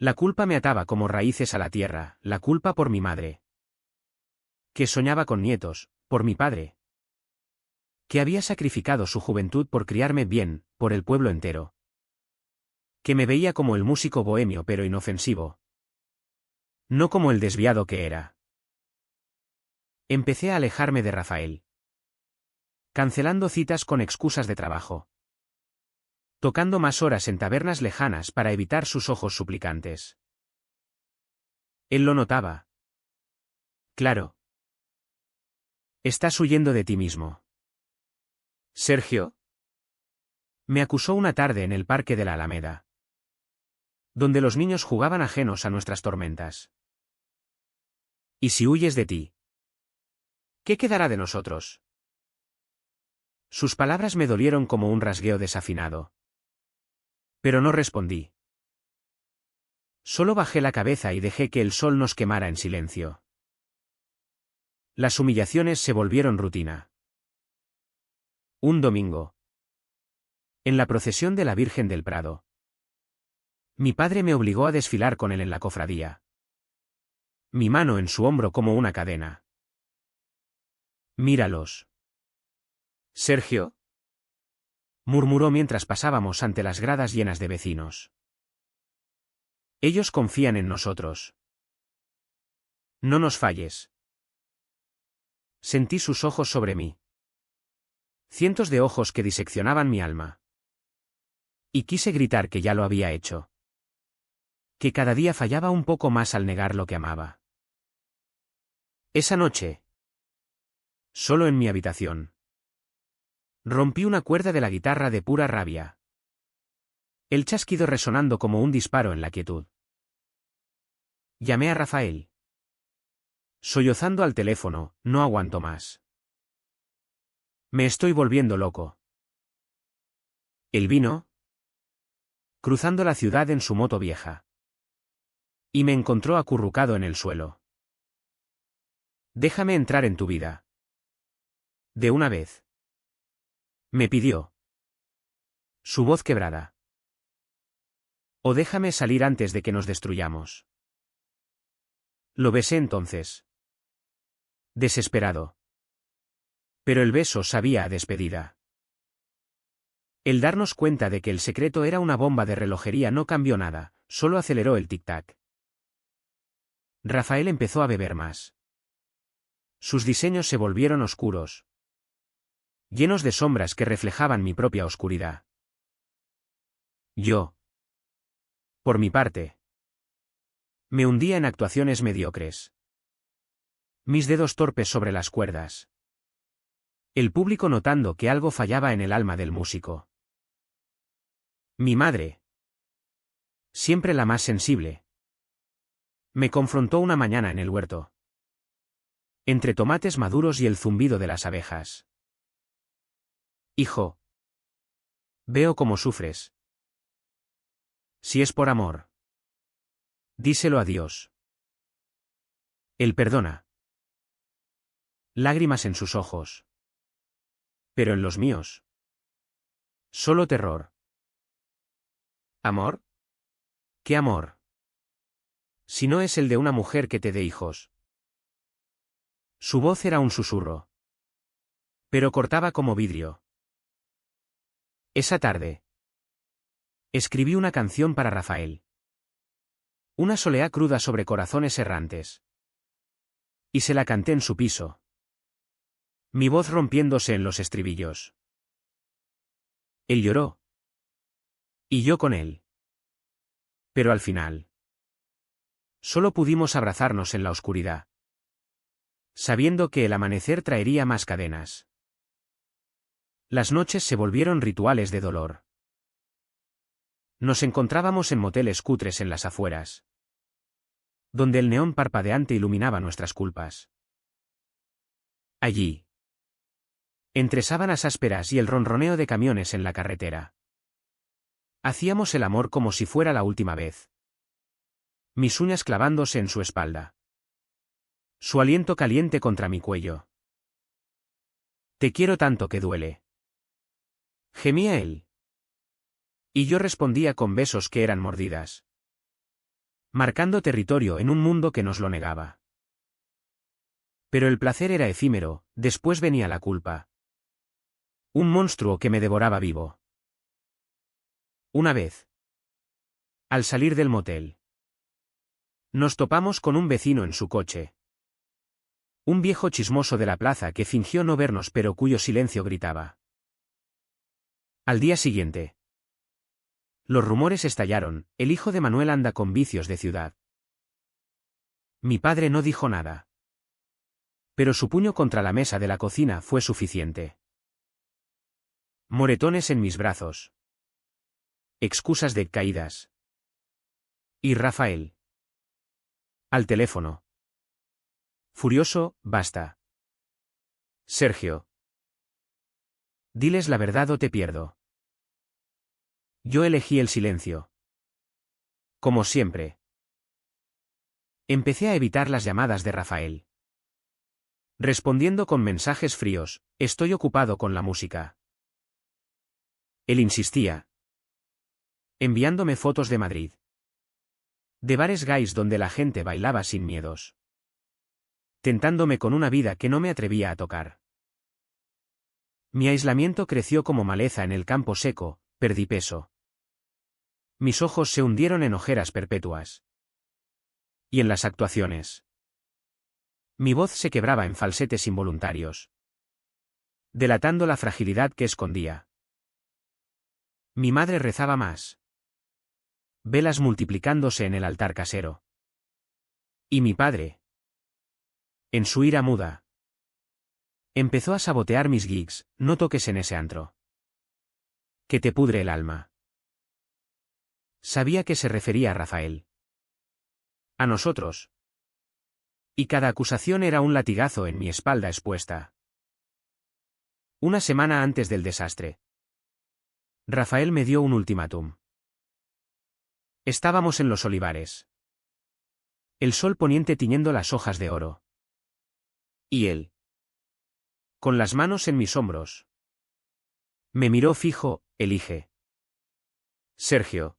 La culpa me ataba como raíces a la tierra, la culpa por mi madre. Que soñaba con nietos, por mi padre. Que había sacrificado su juventud por criarme bien, por el pueblo entero. Que me veía como el músico bohemio pero inofensivo. No como el desviado que era. Empecé a alejarme de Rafael. Cancelando citas con excusas de trabajo. Tocando más horas en tabernas lejanas para evitar sus ojos suplicantes. Él lo notaba. Claro. Estás huyendo de ti mismo. Sergio. Me acusó una tarde en el parque de la Alameda. Donde los niños jugaban ajenos a nuestras tormentas. ¿Y si huyes de ti? ¿Qué quedará de nosotros? Sus palabras me dolieron como un rasgueo desafinado. Pero no respondí. Solo bajé la cabeza y dejé que el sol nos quemara en silencio. Las humillaciones se volvieron rutina. Un domingo. En la procesión de la Virgen del Prado. Mi padre me obligó a desfilar con él en la cofradía. Mi mano en su hombro como una cadena. Míralos. Sergio. Murmuró mientras pasábamos ante las gradas llenas de vecinos. Ellos confían en nosotros. No nos falles. Sentí sus ojos sobre mí. Cientos de ojos que diseccionaban mi alma. Y quise gritar que ya lo había hecho. Que cada día fallaba un poco más al negar lo que amaba. Esa noche. Solo en mi habitación. Rompí una cuerda de la guitarra de pura rabia. El chasquido resonando como un disparo en la quietud. Llamé a Rafael. Sollozando al teléfono, no aguanto más. Me estoy volviendo loco. Él vino, cruzando la ciudad en su moto vieja. Y me encontró acurrucado en el suelo. Déjame entrar en tu vida. De una vez. Me pidió. Su voz quebrada. O déjame salir antes de que nos destruyamos. Lo besé entonces. Desesperado. Pero el beso sabía a despedida. El darnos cuenta de que el secreto era una bomba de relojería no cambió nada, solo aceleró el tic-tac. Rafael empezó a beber más. Sus diseños se volvieron oscuros. Llenos de sombras que reflejaban mi propia oscuridad. Yo. Por mi parte. Me hundía en actuaciones mediocres. Mis dedos torpes sobre las cuerdas. El público notando que algo fallaba en el alma del músico. Mi madre. Siempre la más sensible. Me confrontó una mañana en el huerto. Entre tomates maduros y el zumbido de las abejas. Hijo. Veo cómo sufres. Si es por amor. Díselo a Dios. Él perdona. Lágrimas en sus ojos. Pero en los míos. Solo terror. ¿Amor? ¿Qué amor? Si no es el de una mujer que te dé hijos. Su voz era un susurro. Pero cortaba como vidrio. Esa tarde. Escribí una canción para Rafael. Una soleá cruda sobre corazones errantes. Y se la canté en su piso. Mi voz rompiéndose en los estribillos. Él lloró. Y yo con él. Pero al final. Solo pudimos abrazarnos en la oscuridad. Sabiendo que el amanecer traería más cadenas. Las noches se volvieron rituales de dolor. Nos encontrábamos en moteles cutres en las afueras, donde el neón parpadeante iluminaba nuestras culpas. Allí, entre sábanas ásperas y el ronroneo de camiones en la carretera, hacíamos el amor como si fuera la última vez. Mis uñas clavándose en su espalda. Su aliento caliente contra mi cuello. Te quiero tanto que duele. Gemía él. Y yo respondía con besos que eran mordidas. Marcando territorio en un mundo que nos lo negaba. Pero el placer era efímero, después venía la culpa. Un monstruo que me devoraba vivo. Una vez. Al salir del motel. Nos topamos con un vecino en su coche. Un viejo chismoso de la plaza que fingió no vernos pero cuyo silencio gritaba. Al día siguiente. Los rumores estallaron, el hijo de Manuel anda con vicios de ciudad. Mi padre no dijo nada. Pero su puño contra la mesa de la cocina fue suficiente. Moretones en mis brazos. Excusas de caídas. Y Rafael. Al teléfono. Furioso, basta. Sergio. Diles la verdad o te pierdo. Yo elegí el silencio. Como siempre. Empecé a evitar las llamadas de Rafael. Respondiendo con mensajes fríos, estoy ocupado con la música. Él insistía. Enviándome fotos de Madrid. De bares gays donde la gente bailaba sin miedos. Tentándome con una vida que no me atrevía a tocar. Mi aislamiento creció como maleza en el campo seco, perdí peso. Mis ojos se hundieron en ojeras perpetuas. Y en las actuaciones. Mi voz se quebraba en falsetes involuntarios. Delatando la fragilidad que escondía. Mi madre rezaba más. Velas multiplicándose en el altar casero. Y mi padre. En su ira muda. Empezó a sabotear mis gigs, no toques en ese antro. Que te pudre el alma. Sabía que se refería a Rafael. A nosotros. Y cada acusación era un latigazo en mi espalda expuesta. Una semana antes del desastre. Rafael me dio un ultimátum. Estábamos en los olivares. El sol poniente tiñendo las hojas de oro. Y él. Con las manos en mis hombros. Me miró fijo, elige. Sergio.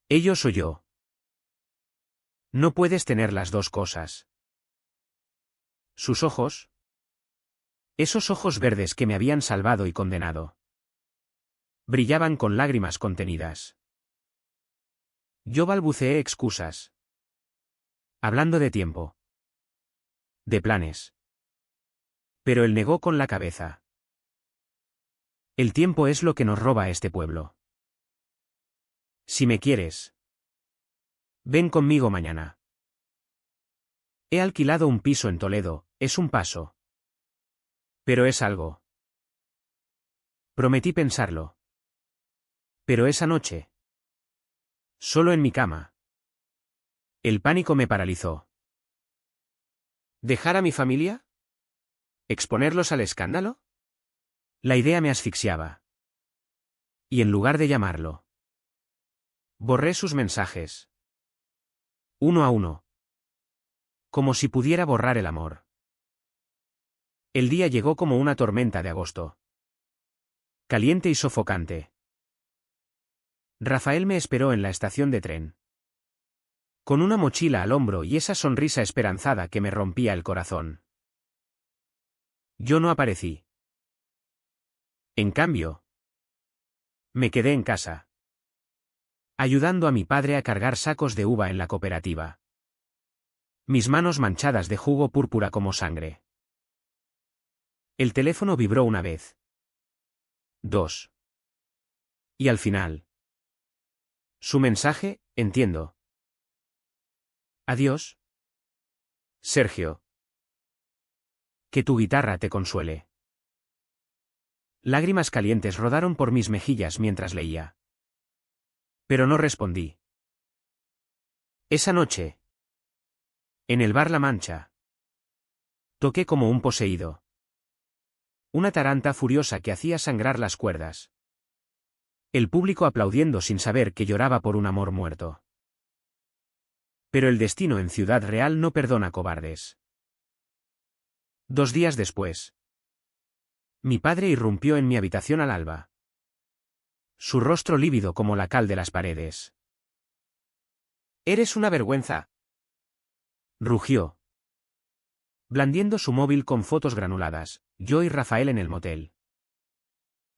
Ellos o yo. No puedes tener las dos cosas. Sus ojos. Esos ojos verdes que me habían salvado y condenado. Brillaban con lágrimas contenidas. Yo balbuceé excusas. Hablando de tiempo. De planes. Pero él negó con la cabeza. El tiempo es lo que nos roba a este pueblo. Si me quieres. Ven conmigo mañana. He alquilado un piso en Toledo, es un paso. Pero es algo. Prometí pensarlo. Pero esa noche. Solo en mi cama. El pánico me paralizó. ¿Dejar a mi familia? ¿Exponerlos al escándalo? La idea me asfixiaba. Y en lugar de llamarlo. Borré sus mensajes. Uno a uno. Como si pudiera borrar el amor. El día llegó como una tormenta de agosto. Caliente y sofocante. Rafael me esperó en la estación de tren. Con una mochila al hombro y esa sonrisa esperanzada que me rompía el corazón. Yo no aparecí. En cambio, me quedé en casa. Ayudando a mi padre a cargar sacos de uva en la cooperativa. mis manos manchadas de jugo púrpura como sangre. El teléfono vibró una vez. 2. Y al final. Su mensaje, entiendo. Adiós. Sergio. Que tu guitarra te consuele. Lágrimas calientes rodaron por mis mejillas mientras leía. Pero no respondí. Esa noche. En el bar La Mancha. Toqué como un poseído. Una taranta furiosa que hacía sangrar las cuerdas. El público aplaudiendo sin saber que lloraba por un amor muerto. Pero el destino en Ciudad Real no perdona cobardes. 2 días después. Mi padre irrumpió en mi habitación al alba. Su rostro lívido como la cal de las paredes. Eres una vergüenza. Rugió. Blandiendo su móvil con fotos granuladas, yo y Rafael en el motel.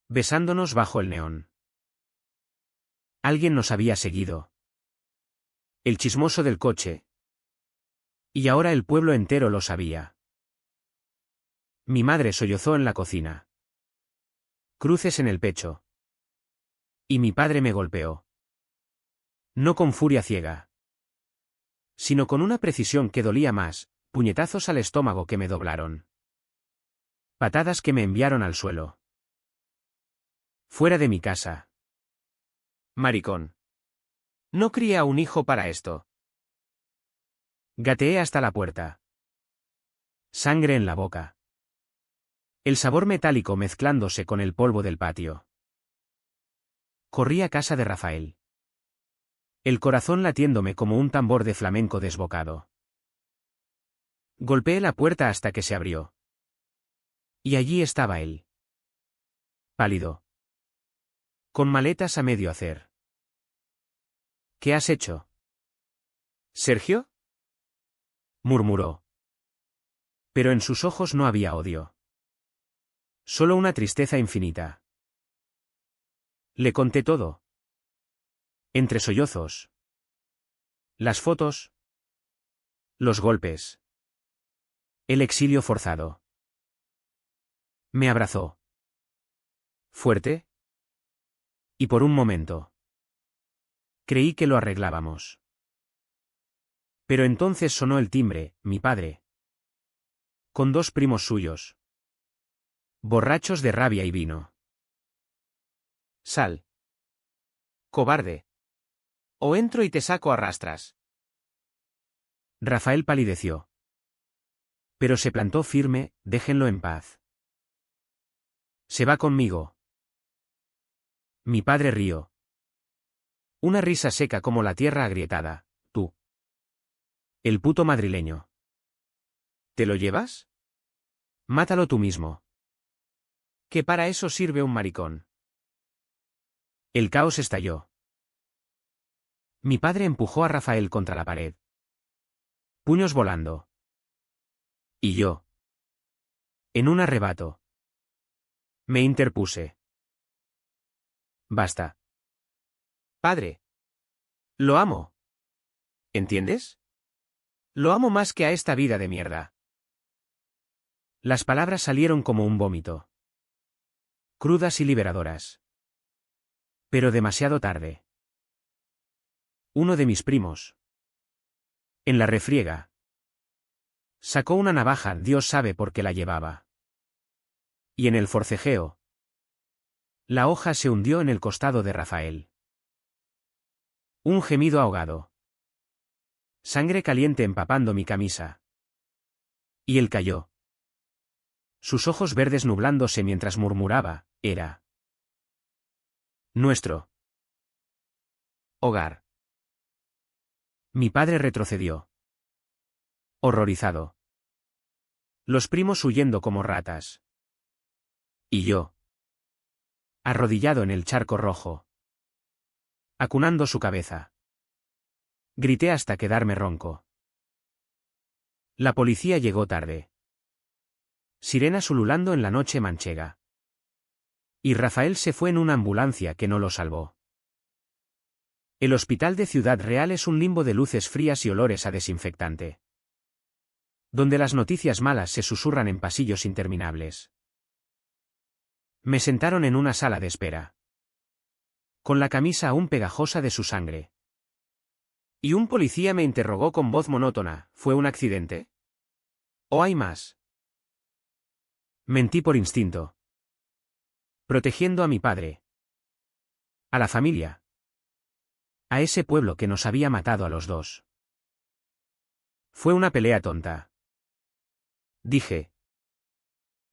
Besándonos bajo el neón. Alguien nos había seguido. El chismoso del coche. Y ahora el pueblo entero lo sabía. Mi madre sollozó en la cocina. Cruces en el pecho. Y mi padre me golpeó. No con furia ciega, sino con una precisión que dolía más, puñetazos al estómago que me doblaron. Patadas que me enviaron al suelo. Fuera de mi casa. Maricón. No cría un hijo para esto. Gateé hasta la puerta. Sangre en la boca. El sabor metálico mezclándose con el polvo del patio. Corrí a casa de Rafael. El corazón latiéndome como un tambor de flamenco desbocado. Golpeé la puerta hasta que se abrió. Y allí estaba él. Pálido. Con maletas a medio hacer. ¿Qué has hecho? ¿Sergio? Murmuró. Pero en sus ojos no había odio. Solo una tristeza infinita. Le conté todo. Entre sollozos. Las fotos. Los golpes. El exilio forzado. Me abrazó. Fuerte. Y por un momento. Creí que lo arreglábamos. Pero entonces sonó el timbre, mi padre. Con 2 primos suyos. Borrachos de rabia y vino. Sal. Cobarde. O entro y te saco a rastras. Rafael palideció. Pero se plantó firme, déjenlo en paz. Se va conmigo. Mi padre rió. Una risa seca como la tierra agrietada, tú. El puto madrileño. ¿Te lo llevas? Mátalo tú mismo. Que para eso sirve un maricón. El caos estalló. Mi padre empujó a Rafael contra la pared. Puños volando. Y yo. En un arrebato. Me interpuse. Basta. Padre. Lo amo. ¿Entiendes? Lo amo más que a esta vida de mierda. Las palabras salieron como un vómito. Crudas y liberadoras. Pero demasiado tarde. Uno de mis primos. En la refriega. Sacó una navaja, Dios sabe por qué la llevaba. Y en el forcejeo. La hoja se hundió en el costado de Rafael. Un gemido ahogado. Sangre caliente empapando mi camisa. Y él cayó. Sus ojos verdes nublándose mientras murmuraba, era nuestro hogar. Mi padre retrocedió. Horrorizado. Los primos huyendo como ratas. Y yo. Arrodillado en el charco rojo. Acunando su cabeza. Grité hasta quedarme ronco. La policía llegó tarde. Sirenas ululando en la noche manchega. Y Rafael se fue en una ambulancia que no lo salvó. El hospital de Ciudad Real es un limbo de luces frías y olores a desinfectante. donde las noticias malas se susurran en pasillos interminables. Me sentaron en una sala de espera, con la camisa aún pegajosa de su sangre. Y un policía me interrogó con voz monótona: ¿fue un accidente? ¿O hay más? Mentí por instinto, protegiendo a mi padre, a la familia, a ese pueblo que nos había matado a los dos. Fue una pelea tonta, dije.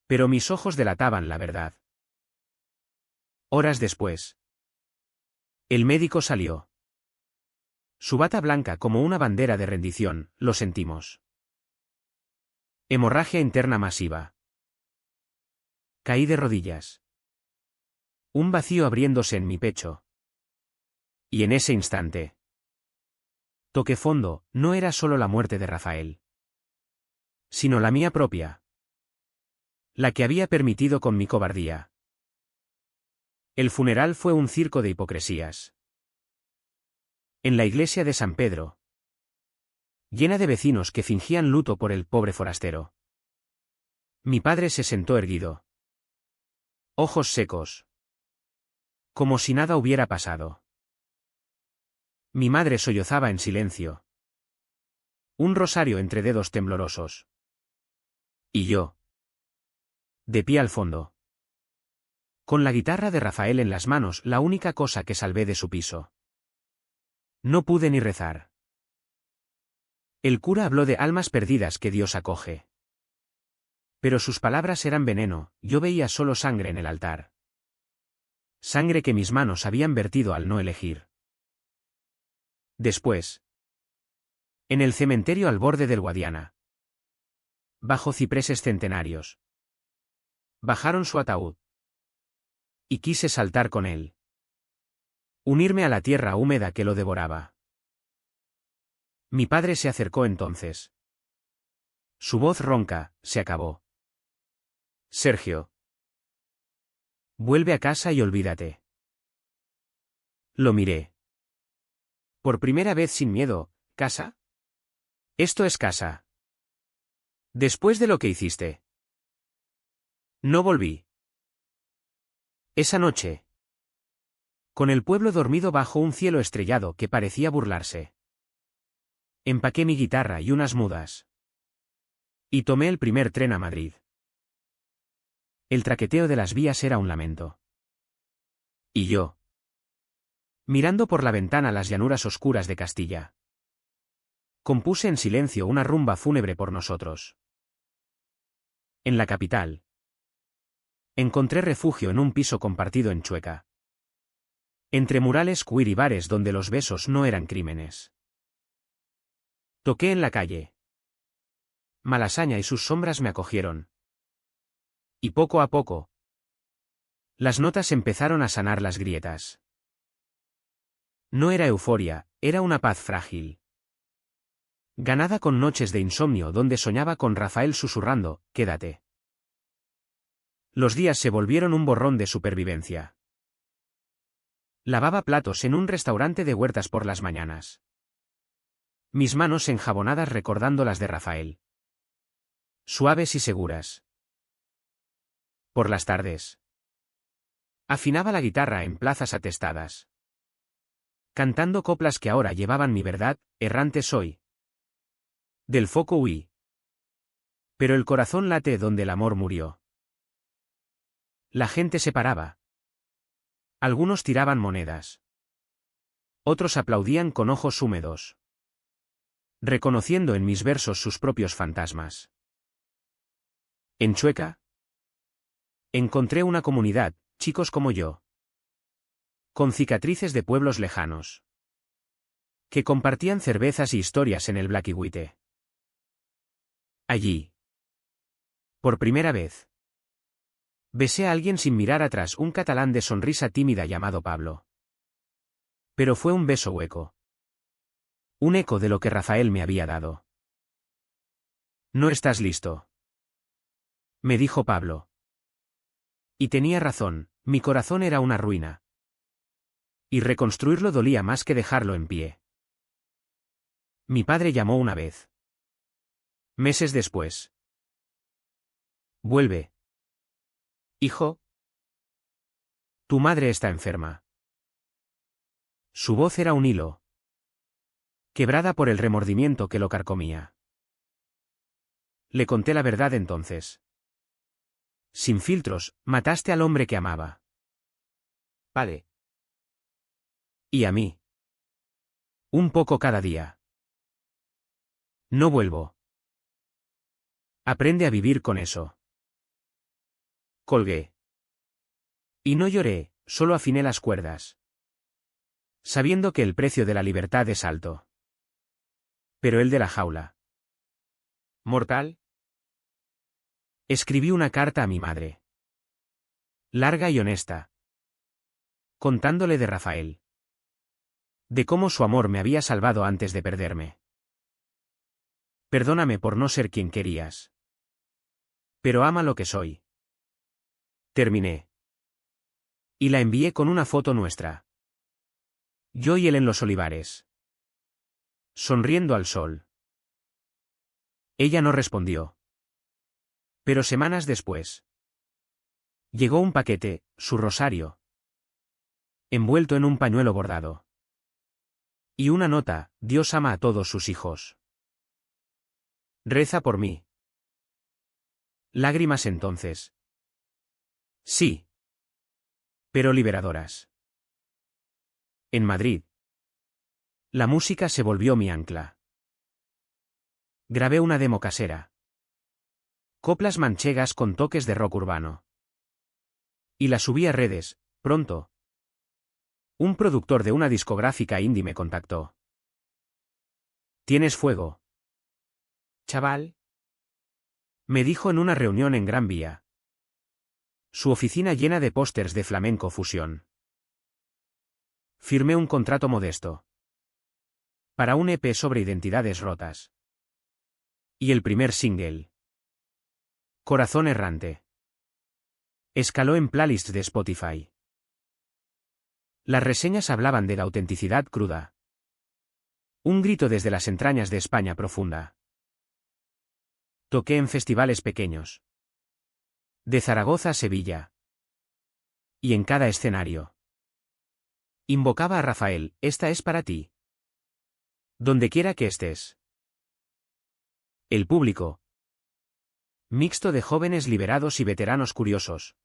Pero mis ojos delataban la verdad. Horas después, el médico salió. Su bata blanca como una bandera de rendición, lo sentimos. Hemorragia interna masiva. Caí de rodillas. Un vacío abriéndose en mi pecho. Y en ese instante toqué fondo. No era solo la muerte de Rafael, sino la mía propia, la que había permitido con mi cobardía. El funeral fue un circo de hipocresías. En la iglesia de San Pedro, llena de vecinos que fingían luto por el pobre forastero, mi padre se sentó erguido, ojos secos, como si nada hubiera pasado. Mi madre sollozaba en silencio, un rosario entre dedos temblorosos. Y yo, de pie al fondo, con la guitarra de Rafael en las manos, la única cosa que salvé de su piso. No pude ni rezar. El cura habló de almas perdidas que Dios acoge. Pero sus palabras eran veneno. Yo veía solo sangre en el altar. Sangre que mis manos habían vertido al no elegir. Después, en el cementerio al borde del Guadiana, bajo cipreses centenarios, bajaron su ataúd. Y quise saltar con él, unirme a la tierra húmeda que lo devoraba. Mi padre se acercó entonces. Su voz ronca se acabó. Sergio, vuelve a casa y olvídate. Lo miré. Por primera vez sin miedo. ¿Casa? Esto es casa. Después de lo que hiciste. No volví. Esa noche, con el pueblo dormido bajo un cielo estrellado que parecía burlarse, empaqué mi guitarra y unas mudas. Y tomé el primer tren a Madrid. El traqueteo de las vías era un lamento. Y yo, mirando por la ventana las llanuras oscuras de Castilla, compuse en silencio una rumba fúnebre por nosotros. En la capital, encontré refugio en un piso compartido en Chueca, entre murales queer y bares donde los besos no eran crímenes. Toqué en la calle. Malasaña y sus sombras me acogieron. Y poco a poco, las notas empezaron a sanar las grietas. No era euforia, era una paz frágil, ganada con noches de insomnio donde soñaba con Rafael susurrando: quédate. Los días se volvieron un borrón de supervivencia. Lavaba platos en un restaurante de Huertas por las mañanas. Mis manos enjabonadas recordando las de Rafael. Suaves y seguras. Por las tardes, afinaba la guitarra en plazas atestadas, cantando coplas que ahora llevaban mi verdad: errante soy. Del foco huí. Pero el corazón late donde el amor murió. La gente se paraba. Algunos tiraban monedas. Otros aplaudían con ojos húmedos, reconociendo en mis versos sus propios fantasmas. En Chueca, encontré una comunidad, chicos como yo, con cicatrices de pueblos lejanos, que compartían cervezas y historias en el Black y White. Allí, por primera vez, besé a alguien sin mirar atrás, un catalán de sonrisa tímida llamado Pablo. Pero fue un beso hueco. Un eco de lo que Rafael me había dado. No estás listo, me dijo Pablo. Y tenía razón, mi corazón era una ruina. Y reconstruirlo dolía más que dejarlo en pie. Mi padre llamó una vez. Meses después. Vuelve. Hijo. Tu madre está enferma. Su voz era un hilo, quebrada por el remordimiento que lo carcomía. Le conté la verdad entonces. Sin filtros, mataste al hombre que amaba. Padre. Y a mí. Un poco cada día. No vuelvo. Aprende a vivir con eso. Colgué. Y no lloré, solo afiné las cuerdas. Sabiendo que el precio de la libertad es alto. Pero el de la jaula. ¿Mortal? Escribí una carta a mi madre. Larga y honesta. Contándole de Rafael. De cómo su amor me había salvado antes de perderme. Perdóname por no ser quien querías. Pero ama lo que soy. Terminé. Y la envié con una foto nuestra. Yo y él en los olivares. Sonriendo al sol. Ella no respondió. Pero semanas después. Llegó un paquete, su rosario. Envuelto en un pañuelo bordado. Y una nota: Dios ama a todos sus hijos. Reza por mí. Lágrimas entonces. Sí. Pero liberadoras. En Madrid. La música se volvió mi ancla. Grabé una demo casera. Coplas manchegas con toques de rock urbano. Y la subí a redes, pronto. Un productor de una discográfica indie me contactó. ¿Tienes fuego, chaval? Me dijo en una reunión en Gran Vía. Su oficina llena de pósters de flamenco fusión. Firmé un contrato modesto. Para un EP sobre identidades rotas. Y el primer single. Corazón errante. Escaló en playlists de Spotify. Las reseñas hablaban de la autenticidad cruda. Un grito desde las entrañas de España profunda. Toqué en festivales pequeños. De Zaragoza a Sevilla. Y en cada escenario. Invocaba a Rafael: esta es para ti. Donde quiera que estés. El público. Mixto de jóvenes liberados y veteranos curiosos.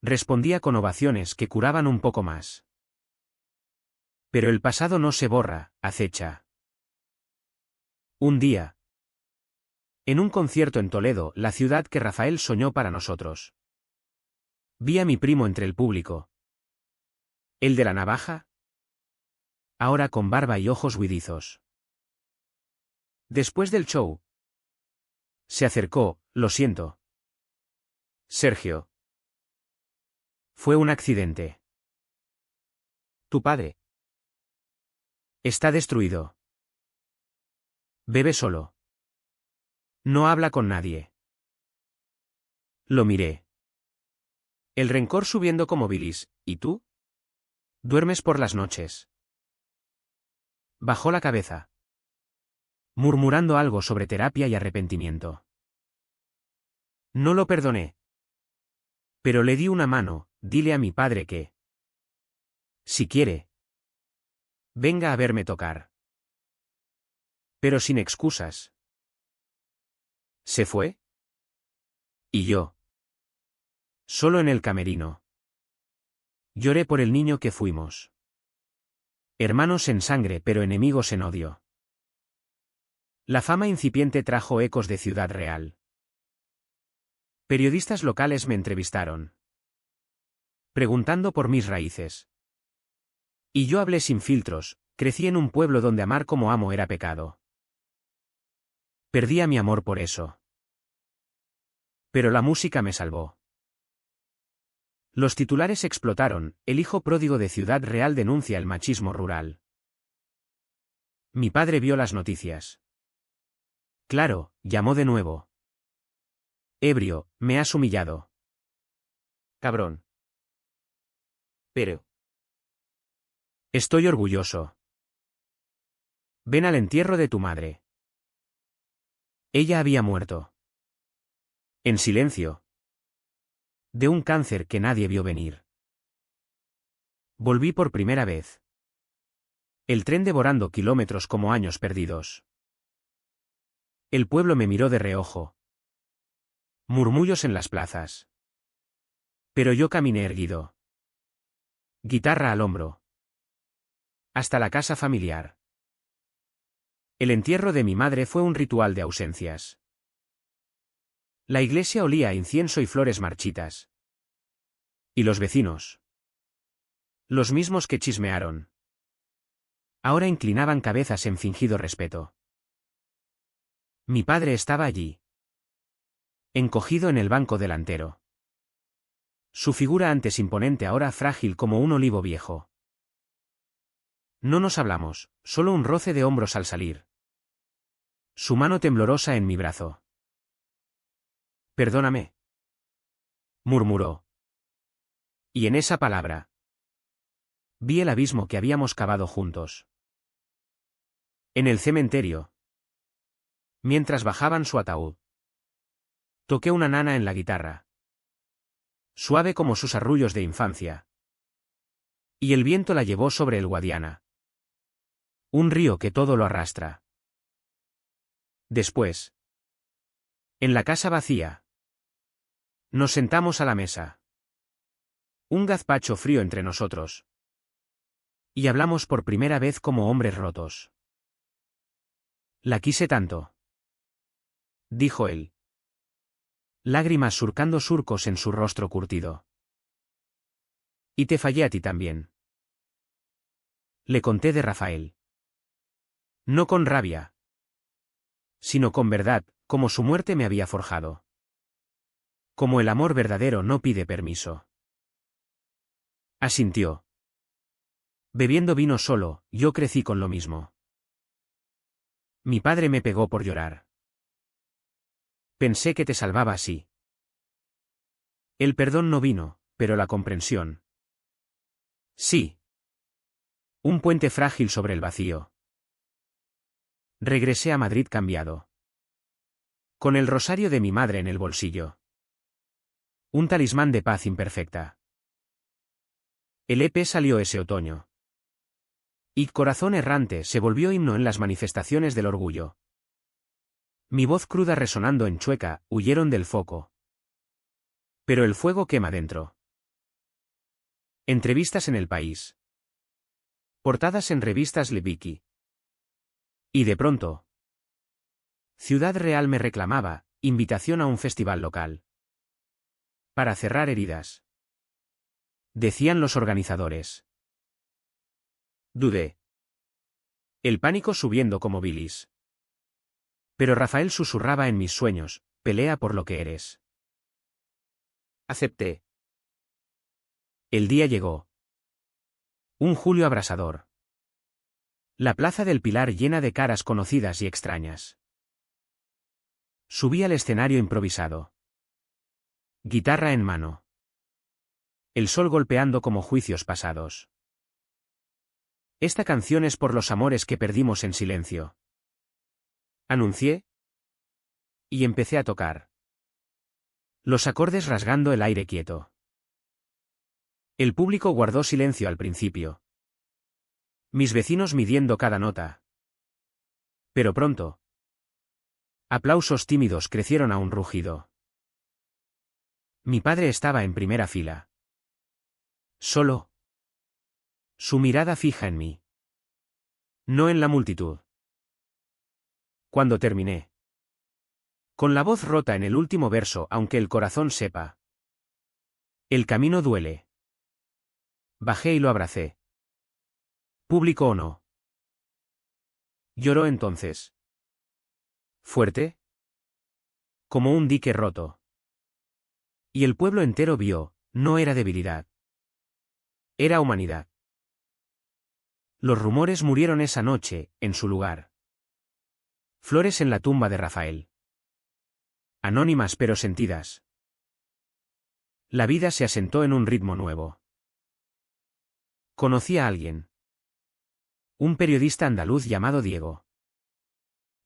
Respondía con ovaciones que curaban un poco más. Pero el pasado no se borra, acecha. Un día. En un concierto en Toledo, la ciudad que Rafael soñó para nosotros. Vi a mi primo entre el público. ¿El de la navaja? Ahora con barba y ojos huidizos. Después del show. Se acercó: lo siento, Sergio. Fue un accidente. Tu padre. Está destruido. Bebe solo. No habla con nadie. Lo miré. El rencor subiendo como bilis. ¿Y tú? ¿Duermes por las noches? Bajó la cabeza. Murmurando algo sobre terapia y arrepentimiento. No lo perdoné. Pero le di una mano: dile a mi padre que, si quiere, venga a verme tocar. Pero sin excusas. ¿Se fue? ¿Y yo? Solo en el camerino. Lloré por el niño que fuimos. Hermanos en sangre pero enemigos en odio. La fama incipiente trajo ecos de Ciudad Real. Periodistas locales me entrevistaron. Preguntando por mis raíces. Y yo hablé sin filtros: crecí en un pueblo donde amar como amo era pecado. Perdí a mi amor por eso. Pero la música me salvó. Los titulares explotaron: el hijo pródigo de Ciudad Real denuncia el machismo rural. Mi padre vio las noticias. Claro, llamó de nuevo. Ebrio: me has humillado. Cabrón. Pero. Estoy orgulloso. Ven al entierro de tu madre. Ella había muerto. En silencio. De un cáncer que nadie vio venir. Volví por primera vez. El tren devorando kilómetros como años perdidos. El pueblo me miró de reojo. Murmullos en las plazas. Pero yo caminé erguido. Guitarra al hombro. Hasta la casa familiar. El entierro de mi madre fue un ritual de ausencias. La iglesia olía a incienso y flores marchitas. ¿Y los vecinos? Los mismos que chismearon. Ahora inclinaban cabezas en fingido respeto. Mi padre estaba allí. Encogido en el banco delantero. Su figura antes imponente, ahora frágil como un olivo viejo. No nos hablamos, solo un roce de hombros al salir. Su mano temblorosa en mi brazo. Perdóname, murmuró. Y en esa palabra vi el abismo que habíamos cavado juntos. En el cementerio. Mientras bajaban su ataúd. Toqué una nana en la guitarra. Suave como sus arrullos de infancia. Y el viento la llevó sobre el Guadiana. Un río que todo lo arrastra. Después. En la casa vacía. Nos sentamos a la mesa. Un gazpacho frío entre nosotros. Y hablamos por primera vez como hombres rotos. La quise tanto. Dijo él. Lágrimas surcando surcos en su rostro curtido. Y te fallé a ti también. Le conté de Rafael. No con rabia. Sino con verdad, como su muerte me había forjado. Como el amor verdadero no pide permiso. Asintió. Bebiendo vino solo, yo crecí con lo mismo. Mi padre me pegó por llorar. Pensé que te salvaba así. El perdón no vino, pero la comprensión. Sí. Un puente frágil sobre el vacío. Regresé a Madrid cambiado. Con el rosario de mi madre en el bolsillo. Un talismán de paz imperfecta. El EP salió ese otoño. Y Corazón Errante se volvió himno en las manifestaciones del orgullo. Mi voz cruda resonando en Chueca, huyeron del foco. Pero el fuego quema dentro. Entrevistas en El País. Portadas en revistas Leviki. Y de pronto. Ciudad Real me reclamaba, invitación a un festival local. Para cerrar heridas. Decían los organizadores. Dudé. El pánico subiendo como bilis. Pero Rafael susurraba en mis sueños, pelea por lo que eres. Acepté. El día llegó. Un julio abrasador. La plaza del Pilar llena de caras conocidas y extrañas. Subí al escenario improvisado. Guitarra en mano. El sol golpeando como juicios pasados. Esta canción es por los amores que perdimos en silencio. Anuncié. Y empecé a tocar. Los acordes rasgando el aire quieto. El público guardó silencio al principio. Mis vecinos midiendo cada nota. Pero pronto. Aplausos tímidos crecieron a un rugido. Mi padre estaba en primera fila. Solo. Su mirada fija en mí. No en la multitud. Cuando terminé. Con la voz rota en el último verso, aunque el corazón sepa. El camino duele. Bajé y lo abracé. ¿Público o no? Lloró entonces. ¿Fuerte? Como un dique roto. Y el pueblo entero vio, no era debilidad. Era humanidad. Los rumores murieron esa noche, en su lugar. Flores en la tumba de Rafael. Anónimas pero sentidas. La vida se asentó en un ritmo nuevo. Conocí a alguien. Un periodista andaluz llamado Diego.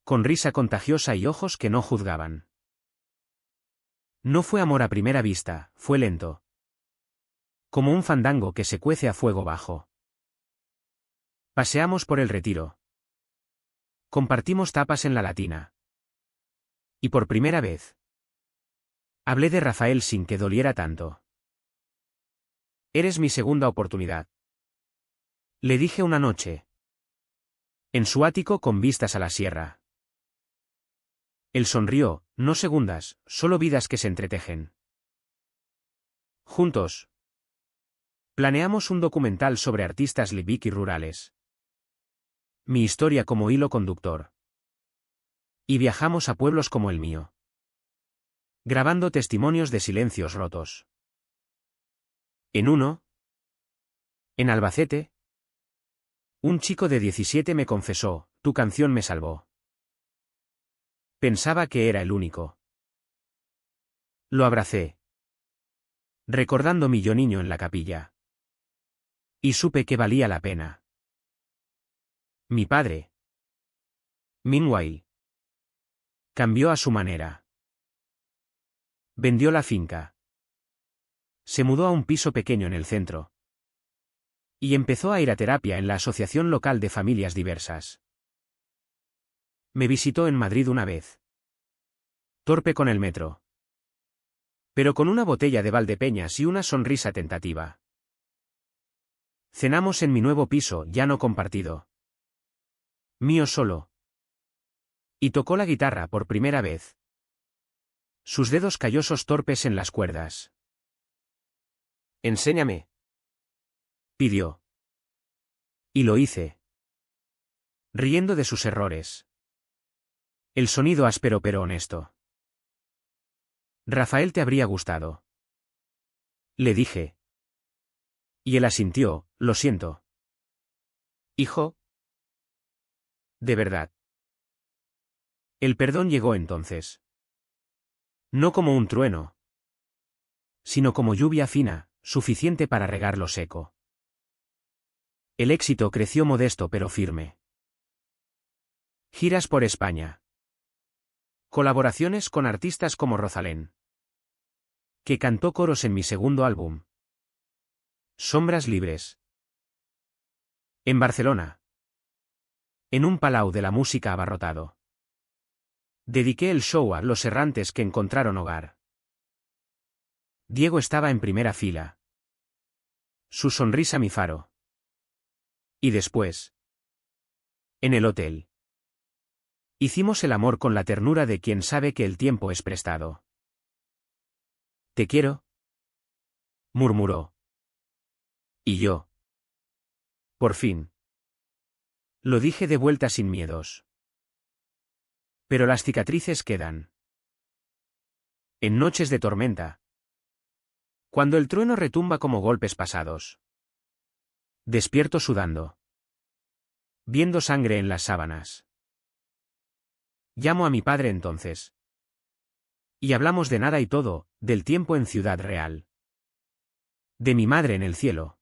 con risa contagiosa y ojos que no juzgaban. No fue amor a primera vista, fue lento. Como un fandango que se cuece a fuego bajo. Paseamos por el Retiro. Compartimos tapas en la Latina. Y por primera vez, hablé de Rafael sin que doliera tanto. Eres mi segunda oportunidad. Le dije una noche. En su ático con vistas a la sierra. Él sonrió, no segundas, solo vidas que se entretejen. Juntos. Planeamos un documental sobre artistas libic y rurales. Mi historia como hilo conductor. Y viajamos a pueblos como el mío. Grabando testimonios de silencios rotos. En uno. En Albacete. Un chico de 17 me confesó, tu canción me salvó. Pensaba que era el único. Lo abracé. Recordando mi yo niño en la capilla. Y supe que valía la pena. Mi padre. Meanwhile. Cambió a su manera. Vendió la finca. Se mudó a un piso pequeño en el centro. Y empezó a ir a terapia en la Asociación Local de Familias Diversas. Me visitó en Madrid una vez. Torpe con el metro. Pero con una botella de Valdepeñas y una sonrisa tentativa. Cenamos en mi nuevo piso, ya no compartido. Mío solo. Y tocó la guitarra por primera vez. Sus dedos callosos torpes en las cuerdas. Enséñame. Pidió. Y lo hice. Riendo de sus errores. El sonido áspero pero honesto. Rafael te habría gustado. Le dije. Y él asintió, lo siento. Hijo. De verdad. El perdón llegó entonces. No como un trueno. Sino como lluvia fina, suficiente para regar lo seco. El éxito creció modesto pero firme. Giras por España. Colaboraciones con artistas como Rosalén. Que cantó coros en mi segundo álbum. Sombras libres. En Barcelona. En un palau de la música abarrotado. Dediqué el show a los errantes que encontraron hogar. Diego estaba en primera fila. Su sonrisa mi faro. Y después. En el hotel. Hicimos el amor con la ternura de quien sabe que el tiempo es prestado. Te quiero. Murmuró. Y yo. Por fin. Lo dije de vuelta sin miedos. Pero las cicatrices quedan. En noches de tormenta. Cuando el trueno retumba como golpes pasados. Despierto sudando. Viendo sangre en las sábanas. Llamo a mi padre entonces. Y hablamos de nada y todo, del tiempo en Ciudad Real. De mi madre en el cielo.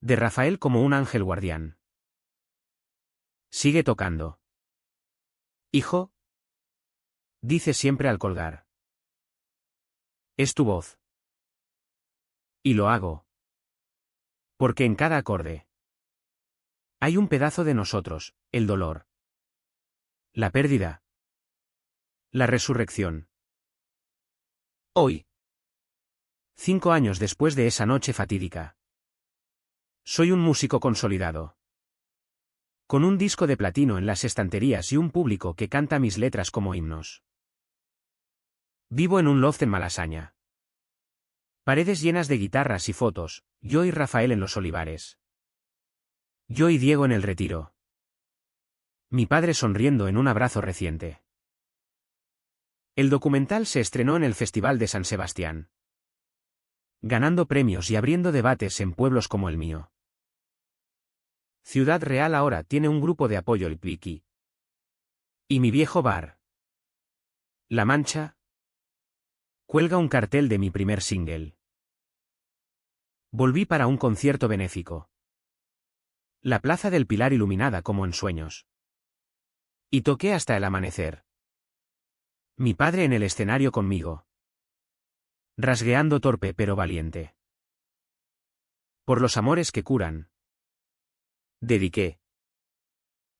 De Rafael como un ángel guardián. Sigue tocando. Hijo. Dice siempre al colgar. Es tu voz. Y lo hago. Porque en cada acorde. Hay un pedazo de nosotros, el dolor. La pérdida. La resurrección. Hoy. 5 años después de esa noche fatídica. Soy un músico consolidado. Con un disco de platino en las estanterías y un público que canta mis letras como himnos. Vivo en un loft en Malasaña. Paredes llenas de guitarras y fotos, yo y Rafael en los olivares. Yo y Diego en el Retiro. Mi padre sonriendo en un abrazo reciente. El documental se estrenó en el Festival de San Sebastián. Ganando premios y abriendo debates en pueblos como el mío. Ciudad Real ahora tiene un grupo de apoyo el Pliqui. Y mi viejo bar. La Mancha. Cuelga un cartel de mi primer single. Volví para un concierto benéfico. La Plaza del Pilar iluminada como en sueños. Y toqué hasta el amanecer. Mi padre en el escenario conmigo. Rasgueando torpe pero valiente. Por los amores que curan. Dediqué.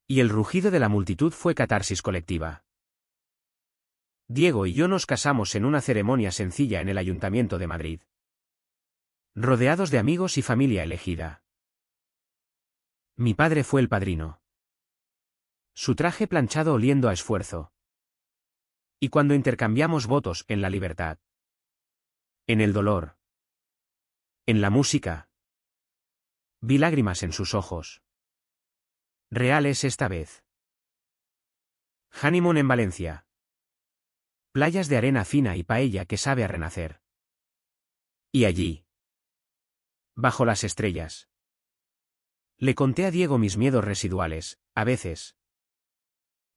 Y el rugido de la multitud fue catarsis colectiva. Diego y yo nos casamos en una ceremonia sencilla en el Ayuntamiento de Madrid. Rodeados de amigos y familia elegida. Mi padre fue el padrino. Su traje planchado oliendo a esfuerzo. Y cuando intercambiamos votos en la libertad. En el dolor. En la música. Vi lágrimas en sus ojos. Real es esta vez. Honeymoon en Valencia. Playas de arena fina y paella que sabe a renacer. Y allí. Bajo las estrellas. Le conté a Diego mis miedos residuales, a veces.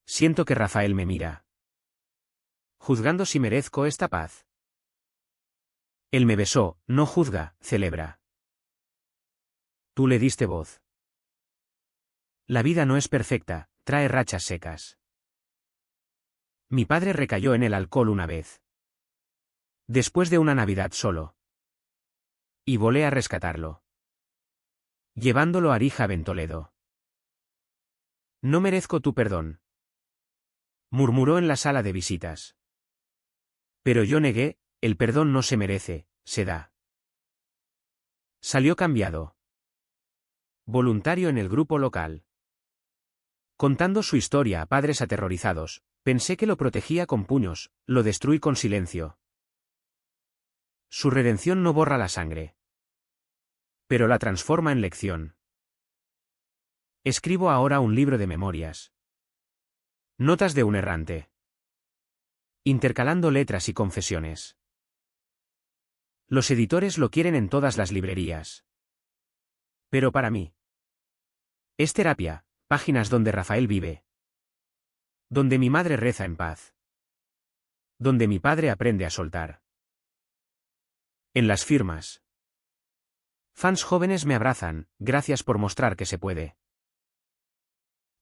Siento que Rafael me mira. Juzgando si merezco esta paz. Él me besó, no juzga, celebra. Tú le diste voz. La vida no es perfecta, trae rachas secas. Mi padre recayó en el alcohol una vez. Después de una Navidad solo. Y volé a rescatarlo. Llevándolo a Arija en Toledo. No merezco tu perdón. Murmuró en la sala de visitas. Pero yo negué, el perdón no se merece, se da. Salió cambiado. Voluntario en el grupo local. Contando su historia a padres aterrorizados, pensé que lo protegía con puños, lo destruí con silencio. Su redención no borra la sangre. Pero la transforma en lección. Escribo ahora un libro de memorias. Notas de un errante. Intercalando letras y confesiones. Los editores lo quieren en todas las librerías. Pero para mí. Es terapia, páginas donde Rafael vive. Donde mi madre reza en paz. Donde mi padre aprende a soltar. En las firmas. Fans jóvenes me abrazan, gracias por mostrar que se puede.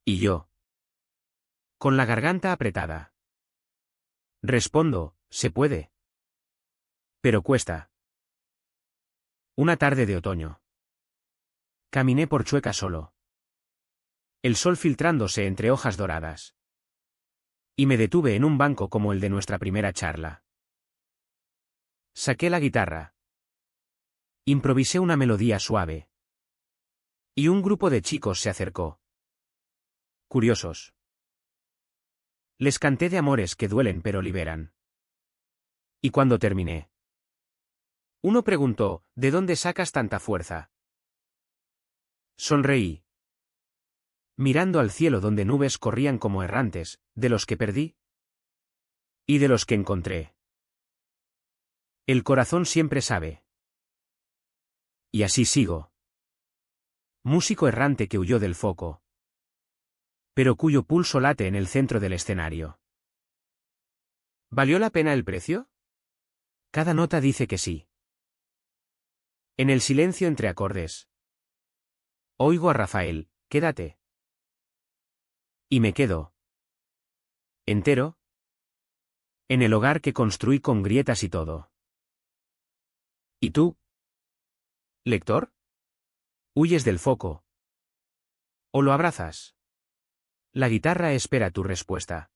Y yo. Con la garganta apretada. Respondo, se puede. Pero cuesta. Una tarde de otoño. Caminé por Chueca solo. El sol filtrándose entre hojas doradas. Y me detuve en un banco como el de nuestra primera charla. Saqué la guitarra. Improvisé una melodía suave. Y un grupo de chicos se acercó. Curiosos. Les canté de amores que duelen pero liberan. Y cuando terminé. Uno preguntó, ¿de dónde sacas tanta fuerza? Sonreí. Mirando al cielo donde nubes corrían como errantes, de los que perdí. Y de los que encontré. El corazón siempre sabe. Y así sigo. Músico errante que huyó del foco. Pero cuyo pulso late en el centro del escenario. ¿Valió la pena el precio? Cada nota dice que sí. En el silencio entre acordes. Oigo a Rafael, quédate. Y me quedo. Entero. En el hogar que construí con grietas y todo. ¿Y tú? ¿Lector? ¿Huyes del foco? ¿O lo abrazas? La guitarra espera tu respuesta.